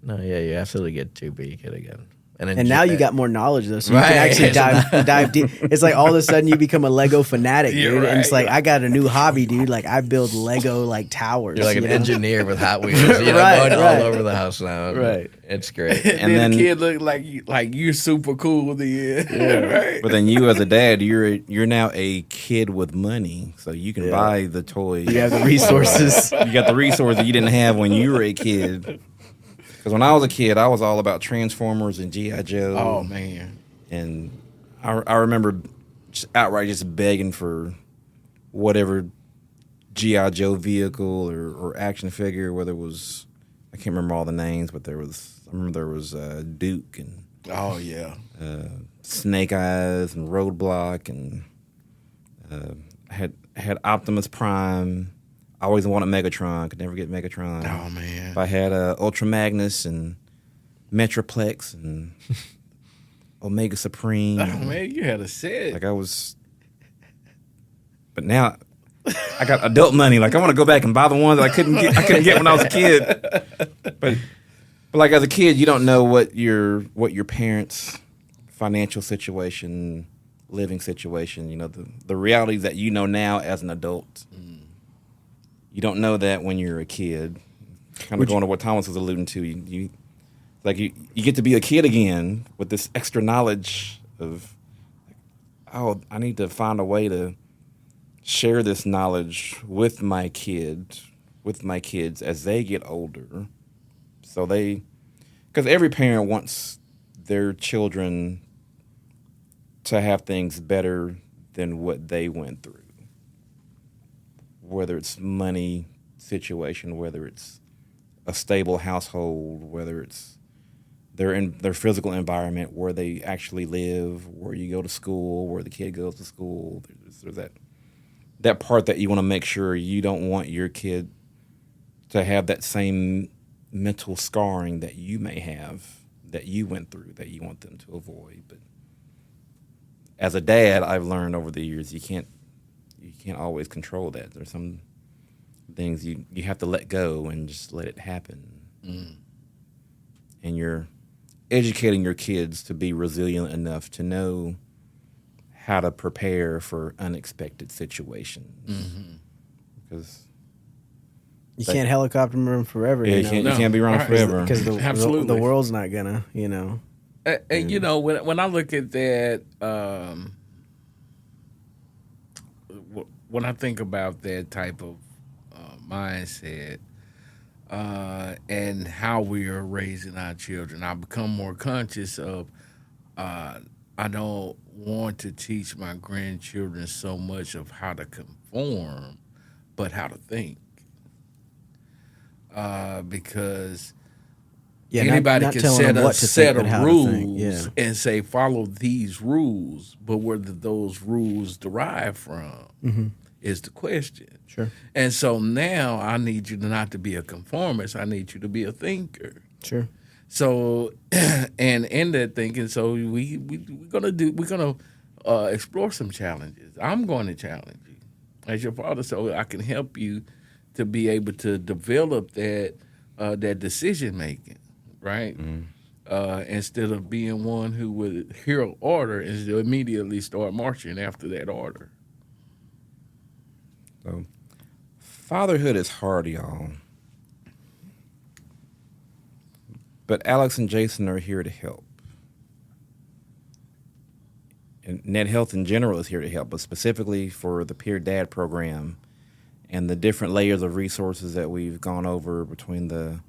you absolutely get to be a kid again. And now you got more knowledge though, so you Right. can actually dive deep. It's like all of a sudden you become a Lego fanatic, dude. You're And it's right. like I got a new hobby, dude. Like I build Lego like towers. You're like an you know? engineer with Hot Wheels, Right, going right. all over the house now. Right. It's great. And then- then the kid look like you're super cool then. Right. But then you, as a dad, you're now a kid with money, so you can buy the toys. You have the resources. You got the resources you didn't have when you were a kid. Because when I was a kid, I was all about Transformers and G.I. Joe. Oh man. And I remember just outright just begging for whatever G.I. Joe vehicle or action figure, whether it was, I can't remember all the names, but I remember there was Duke and Oh yeah. Snake Eyes and Roadblock, and had Optimus Prime. I always wanted Megatron, could never get Megatron. Oh man. I had Ultra Magnus and Metroplex and Omega Supreme. Oh man, you had a set. Like I was, but now I got adult money. Like I want to go back and buy the ones that I couldn't get when I was a kid. But like as a kid, you don't know what your parents' financial situation, living situation. You know the realities that you know now as an adult. You don't know that when you're a kid. Kind of going to what Thomas was alluding to. You get to be a kid again with this extra knowledge of, oh, I need to find a way to share this knowledge with my kids as they get older. So because every parent wants their children to have things better than what they went through. Whether it's money situation, whether it's a stable household, whether it's their physical environment, where they actually live, where you go to school, where the kid goes to school. There's that part that you want to make sure you don't want your kid to have that same mental scarring that you may have, that you went through, that you want them to avoid. But as a dad, I've learned over the years you can't always control that. There's some things you have to let go and just let it happen. And you're educating your kids to be resilient enough to know how to prepare for unexpected situations. Because You can't helicopter them forever. yeah, you you know? can't, No. you can't be around Right. forever. Because Absolutely. the world's not gonna, you know. And you know, when I look at that, when I think about that type of mindset and how we are raising our children, I become more conscious of I don't want to teach my grandchildren so much of how to conform, but how to think. Because anybody not can telling set them a what to set think, but of how to rules think, yeah. and say follow these rules, but where did those rules derive from is the question. Sure. And so now I need you not to be a conformist. I need you to be a thinker. Sure. So, and in that thinking, so we're gonna explore some challenges. I'm going to challenge you as your father, so I can help you to be able to develop that decision making, right? Instead of being one who would hear an order and immediately start marching after that order. So, fatherhood is hard, y'all. But Alex and Jason are here to help. And Net Health in general is here to help, but specifically for the Peer Dad program and the different layers of resources that we've gone over between the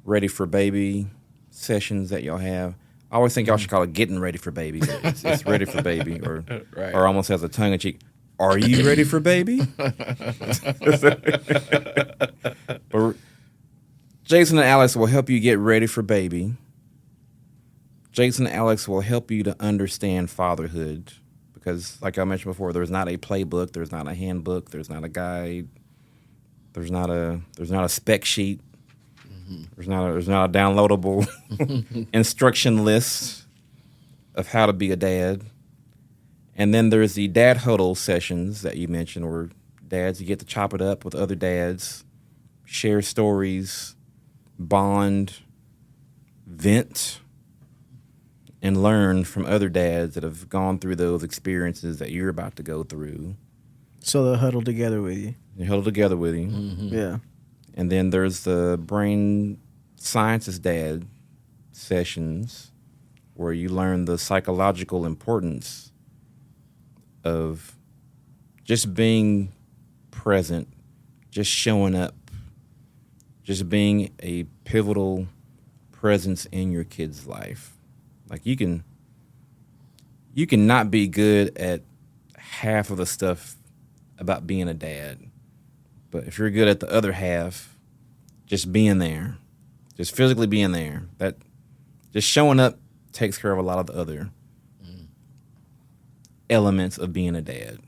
Ready for Baby sessions that y'all have. I always think y'all should call it Getting Ready for Baby. It's Ready for Baby, or Right. or almost as a tongue-in-cheek, are you ready for baby? But Jason and Alex will help you get ready for baby. Jason and Alex will help you to understand fatherhood because, like I mentioned before, there's not a playbook, there's not a handbook, there's not a guide, there's not a spec sheet, there's not a downloadable instruction list of how to be a dad. And then there's the dad huddle sessions that you mentioned, where dads, you get to chop it up with other dads, share stories, bond, vent. and learn from other dads that have gone through those experiences that you're about to go through. So they'll huddle together with you. They huddle together with you. Yeah. And then there's the brain sciences dad sessions where you learn the psychological importance of just being present, just showing up, just being a pivotal presence in your kid's life. Like you can not be good at half of the stuff about being a dad, but if you're good at the other half, just being there, just physically being there, that just showing up takes care of a lot of the other elements of being a dad.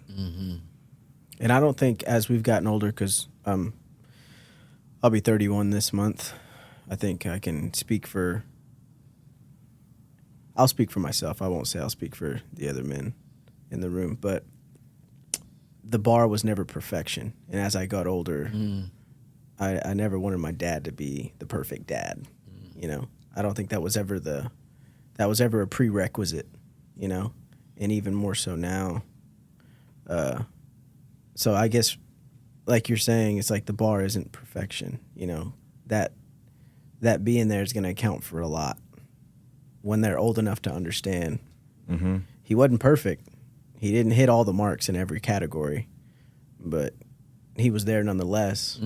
And I don't think as we've gotten older, because I'll be 31 this month, I think I can I'll speak for myself. I won't say I'll speak for the other men in the room, but the bar was never perfection. And as I got older, I never wanted my dad to be the perfect dad. You know, I don't think that was ever a prerequisite, you know, and even more so now. So I guess, like you're saying, it's like the bar isn't perfection, you know, that being there is going to account for a lot when they're old enough to understand. He wasn't perfect. He didn't hit all the marks in every category, but he was there nonetheless.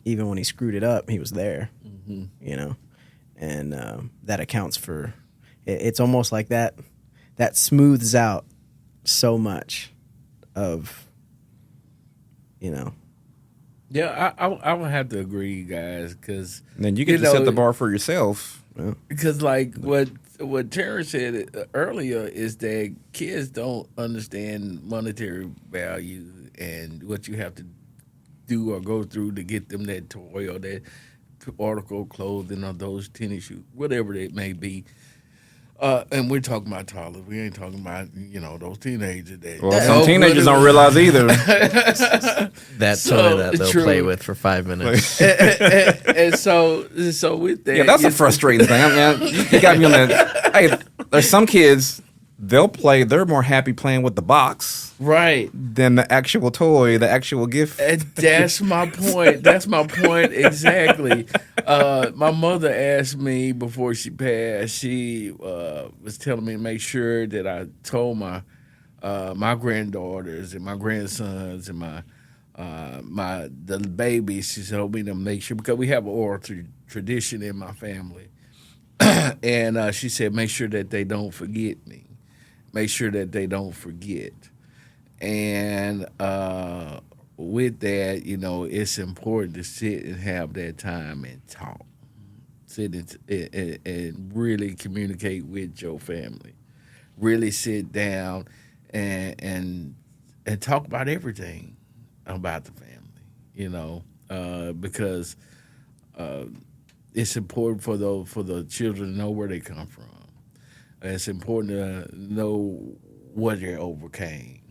Even when he screwed it up, he was there, you know, and that accounts for it's almost like that smooths out so much of, you know. Yeah, I would have to agree, guys, because Then you get to set the bar for yourself. because like what Terrence said earlier is that kids don't understand monetary value and what you have to do or go through to get them that toy or that article of clothing or those tennis shoes, whatever it may be. And we're talking about toddlers. We ain't talking about, you know, those teenagers. Well, some teenagers don't realize either. That toy that they'll play with for 5 minutes. and so with that, Yeah, that's a frustrating thing. I mean, you got me on that. Hey, there's some kids, they're more happy playing with the box right. than the actual toy, the actual gift. And that's my point. That's my point exactly. My mother asked me before she passed. She was telling me to make sure that I told my granddaughters and my grandsons and the babies. She told me to make sure because we have an oral tradition in my family, and she said make sure that they don't forget me. Make sure that they don't forget. And with that, you know, it's important to sit and have that time and talk. Sit and really communicate with your family. Really sit down and talk about everything about the family, you know, because it's important for the children to know where they come from. It's important to know what they overcame.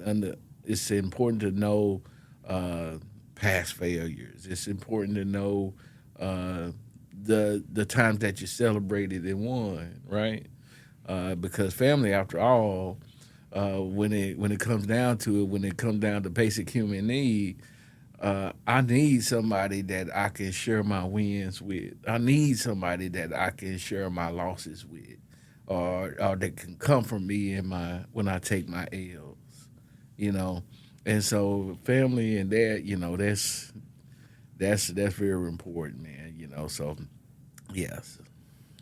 And it's important to know past failures. It's important to know the times that you celebrated and won, right? Because family, after all, when it comes down to it, when it comes down to basic human need, I need somebody that I can share my wins with. I need somebody that I can share my losses with. Or that can come from me when I take my L's, you know, and so family and that, you know, that's very important, man, you know. So, yes.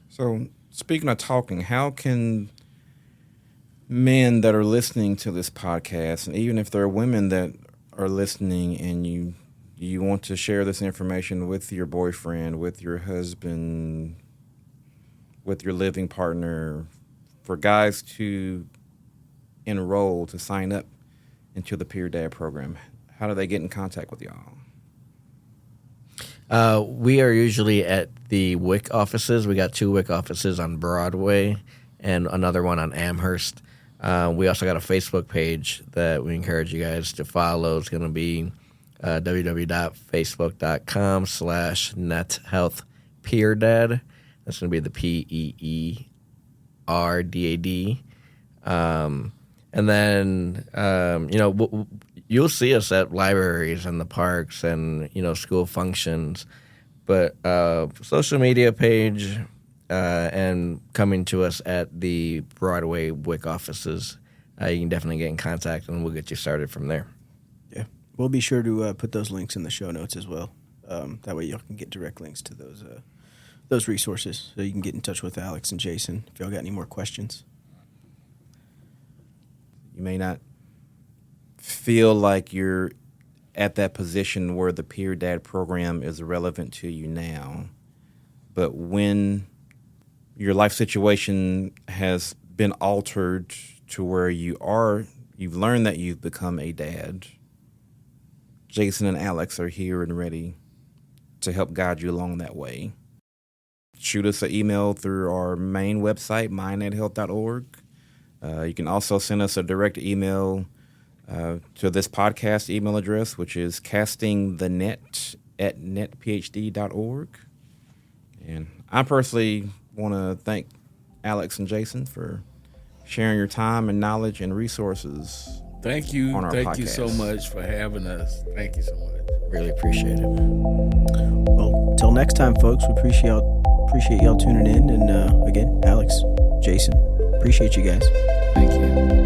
So speaking of talking, how can men that are listening to this podcast, and even if there are women that are listening, and you want to share this information with your boyfriend, with your husband, with your living partner, for guys to enroll, to sign up into the Peer Dad program, how do they get in contact with y'all? We are usually at the WIC offices. We got 2 WIC offices on Broadway and another one on Amherst. We also got a Facebook page that we encourage you guys to follow. It's going to be www.facebook.com/nethealthpeerdad. That's going to be the RDAD. And then, you'll see us at libraries and the parks and, school functions. But social media page and coming to us at the Broadway WIC offices, you can definitely get in contact and we'll get you started from there. Yeah. We'll be sure to put those links in the show notes as well. That way y'all can get direct links to those resources so you can get in touch with Alex and Jason if y'all got any more questions. You may not feel like you're at that position where the Peer Dad program is relevant to you now, but when your life situation has been altered to where you've learned that you've become a dad, Jason and Alex are here and ready to help guide you along that way. Shoot us an email through our main website, mindnethealth.org. You can also send us a direct email to this podcast email address, which is castingthenet@netphd.org. And I personally want to thank Alex and Jason for sharing your time and knowledge and resources. Thank you. On our Thank podcast. you so much for having us. Thank you so much. Really appreciate it. Well, till next time, folks, we appreciate y'all tuning in. And again, Alex, Jason, appreciate you guys. Thank you.